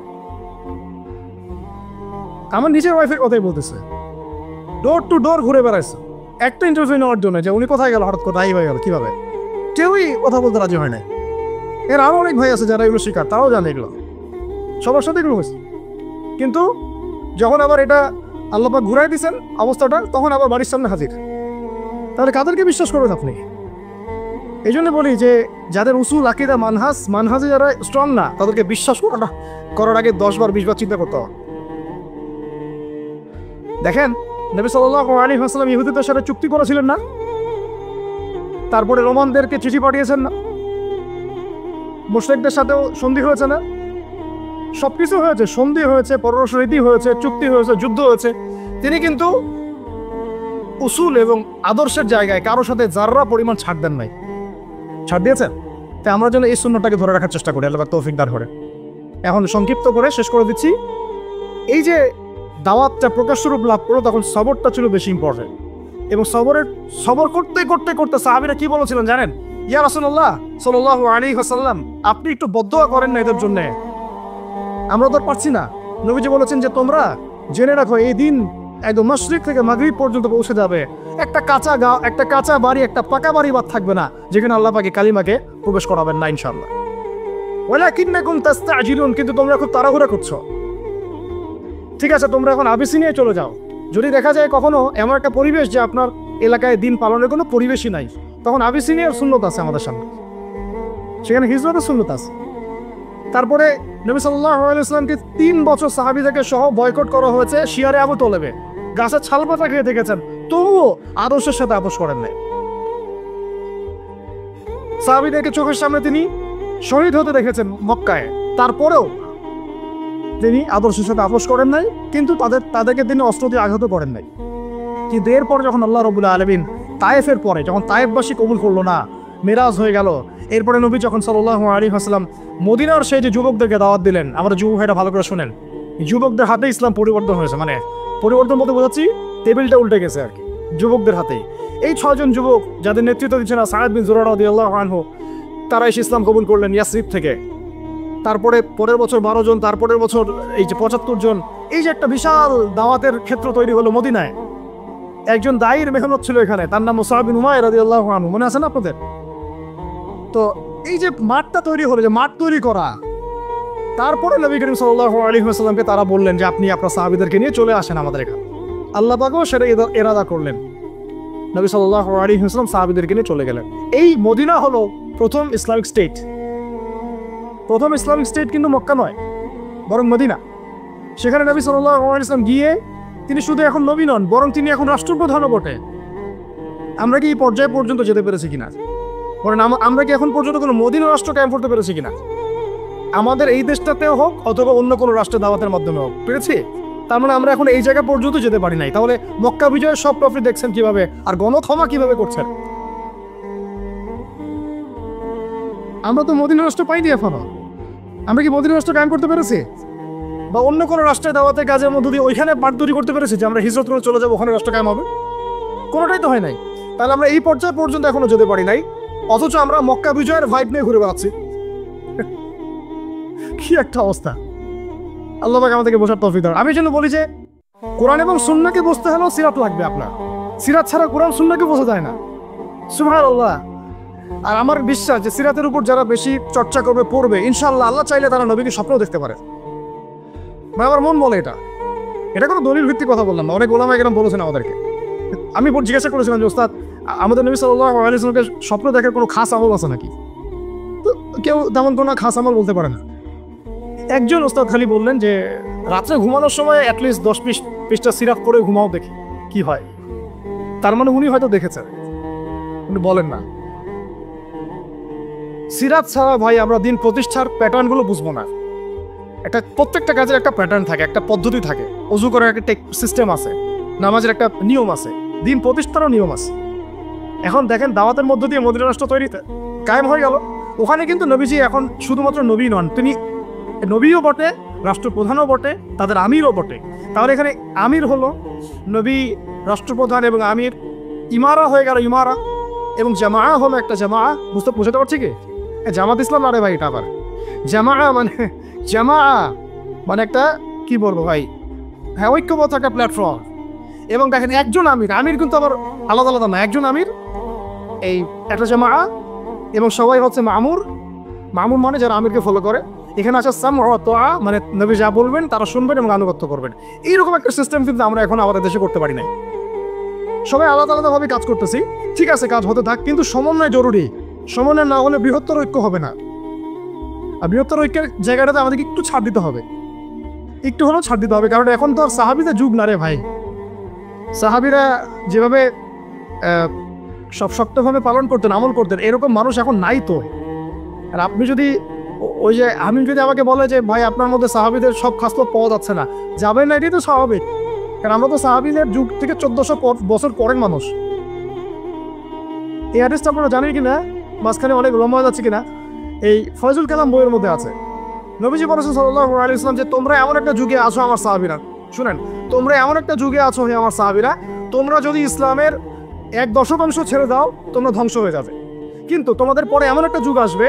আমার নিজের ওয়াইফের কথাই বলতেছে, ডোর টু ডোর ঘুরে বেড়াইছে একটা ইন্টারভিউ নেওয়ার জন্য, যে উনি কোথায় গেল, হঠাৎ কোথায় হয়ে গেল, কিভাবে, কেউই কথা বলতে রাজি হয় না। এর আরও অনেক ভাই আছে যারা এগুলো শিকার, তারাও জানে এগুলো, সবার সাথে এগুলো হয়েছে। কিন্তু যখন আবার এটা আল্লাহ পাক ঘুরাই দিচ্ছেন অবস্থাটা, তখন আবার বাড়ির সামনে হাজির। তাহলে কাদেরকে বিশ্বাস করবেন আপনি? এই জন্য বলি যে যাদের উসুল, আকীদা, মানহাজে যারা স্ট্রং না, তাদেরকে বিশ্বাস করার আগে 10 বার 20 বার চিন্তা করতে হবে। দেখেন, নবী সাল্লাল্লাহু আলাইহি ওয়াসাল্লাম ইহুদিদের সাথে চুক্তি করেছিলেন না? তারপরে রোমানদেরকে চিঠি পাঠিয়েছেন না? মুশরিকদের সাথেও সন্ধি হয়েছে না? সবকিছু হয়েছে, সন্ধি হয়েছে, পররাষ্ট্র নীতি হয়েছে, চুক্তি হয়েছে, যুদ্ধ হয়েছে। তিনি কিন্তু উসুল এবং আদর্শের জায়গায় কারোর সাথে যাররা পরিমাণ ছাড় দেন নাই। ছাড় দিয়েছেন? তাই আমরা যেন এই সুন্নতটাকে ধরে রাখার চেষ্টা করি, আল্লাহ তৌফিক দান করে। এখন সংক্ষিপ্ত করে শেষ করে দিচ্ছি। এই যে দাওয়াতটা প্রকাশ্য রূপ লাভ করলো, তখন সবরটা ছিল বেশি ইম্পর্টেন্ট। এবং সবর করতে করতে করতে সাহাবীরা কি বলেছিলেন জানেন? ইয়া রাসূলুল্লাহ সাল্লাল্লাহু আলাইহি ওয়াসাল্লাম, আপনি একটু বদদোয়া করেন না এদের জন্য, আমরা তো পারছি না। নবীজি বলেছেন যে তোমরা জেনে রাখো, এই দিন একদম মাশরিক থেকে মাগরিব পর্যন্ত পৌঁছে যাবে, একটা কাঁচা গাঁও, একটা কাঁচা বাড়ি, একটা পাকা বাড়ি বাদ থাকবে না যেখানে আল্লাহ পাকে কালিমাকে প্রবেশ করাবেন না ইনশাআল্লাহ। ওয়ালাকিন্নাকুম তাস্তাজিলুন, কিন্তু তোমরা খুব তাড়াহুড়া করছো। ঠিক আছে, তোমরা এখন আবিসিনিয়ায় চলে যাও। যদি দেখা যায় কখনো এমন একটা পরিবেশ যে আপনার এলাকায় দিন পালনের কোনো পরিবেশই নাই, তখন আবিসিনিয়ার সুন্নত আছে আমাদের সামনে, সেখানে হিজরতের সুন্নত আছে। তারপরে নবী সাল্লাল্লাহু আলাইহি ওয়াসাল্লামকে 3 বছর সাহাবীদেরকে সহ বয়কট করা হয়েছে শিয়ারে আবু তলেবে, গাছের ছালপাতা খেয়ে দেখেছেন, তবুও আদর্শের সাথে আপোষ করেন নাই। সাহাবীদেরকে চোখের সামনে তিনি শহীদ হতে দেখেছেন মক্কায়, তারপরেও তিনি আদর্শের সাথে আপোষ করেন নাই, কিন্তু তাদেরকে তিনি অস্ত্র দিয়ে আঘাত করেন নাই। কিন্তু এরপরে যখন আল্লাহ রাব্বুল আলামিন তায়েফের পরে যখন তায়েফবাসী কবুল করলো না, মেরাজ হয়ে গেল, এরপরে নবী যখন সাল্লাল্লাহু আলাইহি ওয়াসাল্লাম মদিনার সেই যে যুবকদেরকে দাওয়াত দিলেন, আমরা যুবক ভাইরা ভালো করে শুনেন, যুবকদের হাতে ইসলাম পরিবর্তন হয়েছে, মানে পরিবর্তন বলতে বোঝাচ্ছি টেবিলটা উল্টে গেছে আর কি, যুবকদের হাতেই। এই 6 জন যুবক যাদের নেতৃত্ব দিচ্ছেন সাঈদ বিন যুরারা রাদিয়াল্লাহু আনহু, তারা এসে ইসলাম কবুল করলেন ইয়াসরিব থেকে। তারপরে পরের বছর 12 জন, তারপরের বছর এই যে 75 জন। এই যে একটা বিশাল দাওয়াতের ক্ষেত্র তৈরি হলো মদিনায়। একজন দায়ীর মেহনত ছিল এখানে, তার নাম মুসআব বিন উমাইর রাদিয়াল্লাহু আনহু, মনে আছে না আপনাদের? তো এই যে মাঠটা তৈরি হলো, যে মাঠ তৈরি করা, তারপরে নবী করিম সাল্লাল্লাহু আলাইহি ওয়াসাল্লামকে তারা বললেন যে আপনি আপনার সাহাবীদেরকে নিয়ে চলে আসেন আমাদের এখানে। আল্লাহ পাকও সেটা ইরাদা করলেন, নবী সাল্লাল্লাহু আলাইহি ওয়াসাল্লাম সাহাবীদেরকে নিয়ে চলে গেলেন। এই মদিনা হলো প্রথম ইসলামিক স্টেট। প্রথম ইসলামিক স্টেট কিন্তু মক্কা নয়, বরং মদিনা। সেখানে নবী সাল্লাল্লাহু আলাইহি ওয়াসাল্লাম গিয়ে তিনি শুধু এখন নবী নন, বরং তিনি এখন রাষ্ট্রপ্রধানও বটে। আমরা কি এই পর্যায়ে পর্যন্ত যেতে পেরেছি কিনা? বরং আমরা কি এখন পর্যন্ত কোনো মদিনা রাষ্ট্র কায়েম করতে পেরেছি কিনা? আমাদের এই দেশটাতেও হোক অথবা অন্য কোনো রাষ্ট্রের দাওয়াতের মাধ্যমে হোক, পেরেছি? তার মানে আমরা এখন এই জায়গা পর্যন্ত যেতে পারি নাই। তাহলে মক্কা বিজয়ের সব প্রফিট দেখছেন কিভাবে, আর গণক্ষমা কিভাবে করছেন। আমরা তো মদিনা রাষ্ট্র পাইনি এখনো। আমরা কি মদিনা রাষ্ট্র কায়েম করতে পেরেছি? বা অন্য কোনো রাষ্ট্রের দাওয়াতের কাজের মধ্য দিয়ে ওইখানে পাঠ তৈরি করতে পেরেছি যে আমরা হিজরত করে চলে যাবো, ওখানে রাষ্ট্র কায়েম হবে? কোনোটাই তো হয় নাই। তাহলে আমরা এই পর্যায়ে পর্যন্ত এখনো যেতে পারি নাই, অথচ আমরা মক্কা বিজয়ের ভাইব নিয়ে ঘুরে বেড়াচ্ছি। কি একটা অবস্থা! আল্লাহ পাক আমাদেরকে বোঝার তৌফিক দান। আমি জন্য বলি যে কোরআন এবং সুন্নাহকে বুঝতে হলেও সিরাত লাগবে আপনার। সিরাত ছাড়া কোরআন সুন্নাহকে বোঝা যায় না। সুবহানাল্লাহ। আর আমার বিশ্বাস যে সিরাতের উপর যারা বেশি চর্চা করবে, পড়বে, ইনশাআল্লাহ আল্লাহ চাইলে তারা নবীকে স্বপ্নেও দেখতে পারে। মানে আমার মন বলে এটা কোনো দলিল ভিত্তিক কথা বললাম না। অনেক ওলামা একদম বলেছেন আমাদেরকে। আমি জিজ্ঞাসা করেছিলাম যে ওস্তাদ, আমাদের নবী সাল্লাল্লাহু আলাইহি ওয়াসাল্লামকে স্বপ্ন দেখার কোনো খাস আমল আছে নাকি? তো কেউ তেমন কোনো খাস আমল বলতে পারে না। একজন ওস্তাদ খালি বললেন যে রাত্রে ঘুমানোর সময় অ্যাটলিস্ট 10 পৃষ্ঠা সিরাত পড়ে ঘুমাও, দেখি কি হয়। তার মানে উনি হয়তো দেখেছেন, উনি বলেন না। সিরাত ছাড়া ভাই আমরা দিন প্রতিষ্ঠার প্যাটার্নগুলো বুঝবো না। প্রত্যেকটা কাজের একটা প্যাটার্ন থাকে, একটা পদ্ধতি থাকে। অজু করার একটা সিস্টেম আছে, নামাজের একটা নিয়ম আছে, দিন প্রতিষ্ঠারও নিয়ম আছে। এখন দেখেন দাওয়াতের মধ্য দিয়ে মদিনা রাষ্ট্র তৈরিতে কায়েম হয়ে গেল। ওখানে কিন্তু নবীজি এখন শুধুমাত্র নবী নন, তিনি নবীও বটে, রাষ্ট্রপ্রধানও বটে, তাদের আমিরও বটে। তাহলে এখানে আমির হলো নবী, রাষ্ট্রপ্রধান এবং আমির। ইমারা হয়ে গেল ইমারা, এবং জামা হলো একটা জামা। বুঝতে পারছি কি? জামাত ইসলাম আরে ভাই, এটা আবার জামা মানে একটা কি বলবো ভাই, হ্যাঁ, ঐক্যবদ্ধ একটা প্ল্যাটফর্ম। এবং দেখেন একজন আমির কিন্তু আবার আলাদা আলাদা না। একজন আমির, এই একটা জামা, এবং সবাই হচ্ছে মামুর মানে যারা আমিরকে ফলো করে। এখানে আছে সামআ ওয়া তাআ, মানে নবী যা বলবেন তারা শুনবেন এবং আনুগত্য করবেন। এইরকম একটা সিস্টেম কিন্তু আমরা এখন আমাদের দেশে করতে পারি না। সবাই আলাদা আলাদাভাবে কাজ করতেছি, ঠিক আছে, কাজ হতে থাক, কিন্তু সমন্বয় জরুরি। সমন্বয় না হলে বৃহত্তর ঐক্য হবে না। আর বৃহত্তর ঐক্যের জায়গাটাতে আমাদেরকে একটু ছাড় দিতে হবে, একটু হলেও ছাড় দিতে হবে। কারণ এখন তো আর সাহাবীদের যুগ না রে ভাই। সাহাবীরা যেভাবে সব শক্তভাবে পালন করতেন, আমল করতেন, এরকম মানুষ এখন নাই তো। আর আপনি যদি আমি যদি আমাকে বলে যে ভাই আপনার মধ্যে সাহাবীদের সব খাসলত পাওয়া যাচ্ছে না, যাবে না, এটাই তো স্বাভাবিক। কারণ আমরা তো সাহাবীদের যুগ থেকে 1400 বছর পরের মানুষ। এই হাদিসটা আপনারা জানেন কিনা, মাঝখানে অনেক লম্বা যাচ্ছে কিনা, এই ফয়জুল কালাম বইয়ের মধ্যে আছে। নবীজি বলেছেন সাল্লাল্লাহু আলাইহি ওয়াসাল্লাম যে তোমরা এমন একটা যুগে আছো আমার সাহাবীরা, শুনেন, তোমরা এমন একটা যুগে আছো হে আমার সাহাবীরা, তোমরা যদি ইসলামের 1/10 ছেড়ে দাও তোমরা ধ্বংস হয়ে যাবে। কিন্তু তোমাদের পরে এমন একটা যুগ আসবে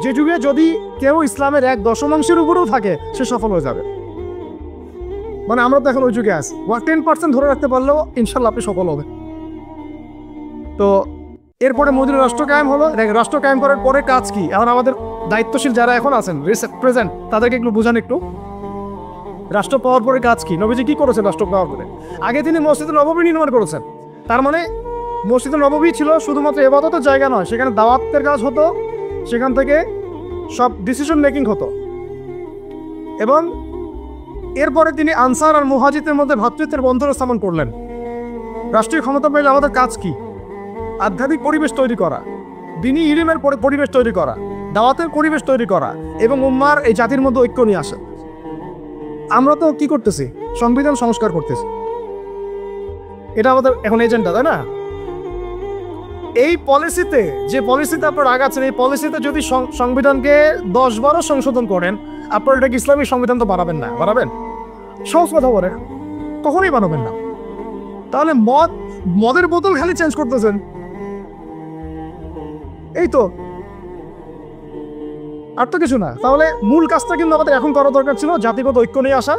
যে যুগে যদি কেউ ইসলামের 1/10 উপরেও থাকে সে সফল হয়ে যাবে। মানে আমরা তো এখন ওই যুগে আছি। 10% ধরে রাখতে পারলেও ইনশাল্লাহ আপনি সফল হবে। তো এরপরে মদিনা রাষ্ট্র কায়েম হলো। রাষ্ট্র কায়েম করার পরে কাজ কি? এখন আমাদের দায়িত্বশীল যারা এখন আছেন, প্রেজেন্ট, তাদেরকে একটু বুঝান একটু, রাষ্ট্র পাওয়ার পরে কাজ কি, নবীজি কি করেছেন রাষ্ট্র পাওয়ার পরে? আগে তিনি মসজিদে নববী নির্মাণ করেছেন। তার মানে মসজিদে নববী ছিল শুধুমাত্র ইবাদতের জায়গা নয়, সেখানে দাওয়াতের কাজ হতো, সেখান থেকে সব ডিসিশন মেকিং হতো। এবং এরপরে তিনি আনসার আর মুহাজিরদের মধ্যে ভ্রাতৃত্বের বন্ধন স্থাপন করলেন। রাষ্ট্রীয় ক্ষমতা পেলে আমাদের কাজ কি? আধ্যাত্মিক পরিবেশ তৈরি করা, দিনী ইলমের পরিবেশ তৈরি করা, দাওয়াতের পরিবেশ তৈরি করা, এবং উম্মার এই জাতির মধ্যে ঐক্য নিয়ে আসা। আমরা তো কি করতেছি? সংবিধান সংস্কার করতেছি। এটা আমাদের এখন এজেন্ডা, তাই না? এই পলিসিতে, যে পলিসিতে আপনারা আগাচ্ছেন, এই পলিসিতে যদি সংবিধানকে 10 বারও সংশোধন করেন, আপনারা এটাকে ইসলামিক সংবিধান তো বানাবেন না। বানাবেন? সহজ কথা বলে কখনোই বানাবেন না। তাহলে মদের বোতল খালি চেঞ্জ করতেছেন, এই তো, আর তো কিছু না। তাহলে মূল কাজটা কিন্তু আমাদের এখন করা দরকার ছিল, জাতিগত ঐক্য নিয়ে আসা।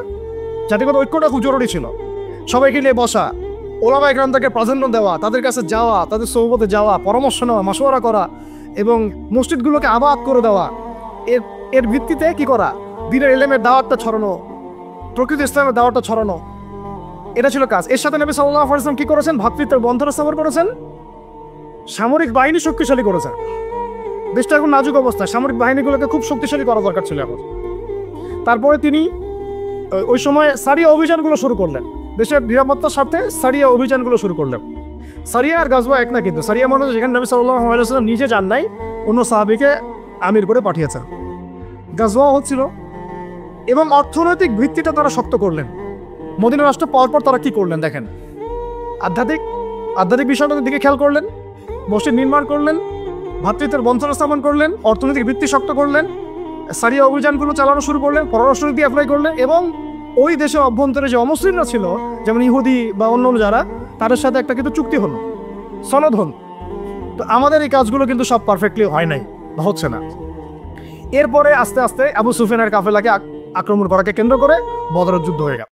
জাতিগত ঐক্যটা খুব জরুরি ছিল। সবাইকে নিয়ে বসা, ওলামা ইকরাম তাকে প্রাধান্য দেওয়া, তাদের কাছে যাওয়া, তাদের সোহবতে যাওয়া, পরামর্শ নেওয়া, মাশওয়ারা করা এবং মসজিদগুলোকে আবাদ করে দেওয়া। এর ভিত্তিতে কি করা, দ্বীনের ইলমের দাওয়াতটা ছড়ানো, প্রকৃত ইসলামের দাওয়াতটা ছড়ানো, এটা ছিল কাজ। এর সাথে নবী সাল্লাল্লাহু আলাইহি ওয়াসাল্লাম কি করেছেন, ভ্রাতৃত্বের বন্ধন স্থাপন করেছেন, সামরিক বাহিনী শক্তিশালী করেছেন। দেশটা এখন নাজুক অবস্থা, সামরিক বাহিনীগুলোকে খুব শক্তিশালী করা দরকার ছিল এখন। তারপরে তিনি ওই সময় সারিয়া অভিযানগুলো শুরু করলেন, দেশের নিরাপত্তার স্বার্থে সারিয়া অভিযানগুলো শুরু করলেন। সারিয়া আর গাজওয়া এক না, কিন্তু সারিয়া মানে যেখানে নবী সাল্লাল্লাহু আলাইহি ওয়াসাল্লাম নিজে যান নাই, অন্য সাহাবীকে আমির করে পাঠিয়েছেন। গাজওয়া হচ্ছিল এবং অর্থনৈতিক ভিত্তিটা তারা শক্ত করলেন। মদিনা রাষ্ট্র পাওয়ার পর তারা কি করলেন দেখেন, আধ্যাত্মিক বিষয়টার দিকে খেয়াল করলেন, মসজিদ নির্মাণ করলেন, ভ্রাতৃত্বের বন্ধন স্থাপন করলেন, অর্থনৈতিক ভিত্তি শক্ত করলেন, সারিয়া অভিযানগুলো চালানো শুরু করলেন, পররাষ্ট্রনীতি অ্যাপ্লাই করলেন এবং ওই দেশে অভ্যন্তরে যে অমুসলিমরা ছিল, যেমন ইহুদি বা অন্য যারা, তাদের সাথে একটা কিন্তু চুক্তি হলো, সনদ হল। তো আমাদের এই কাজগুলো কিন্তু সব পারফেক্টলি হয় নাই বা হচ্ছে না। এরপরে আস্তে আস্তে আবু সুফিয়ানের কাফেলাকে আক্রমণ করাকে কেন্দ্র করে বদরের যুদ্ধ হয়ে গেল।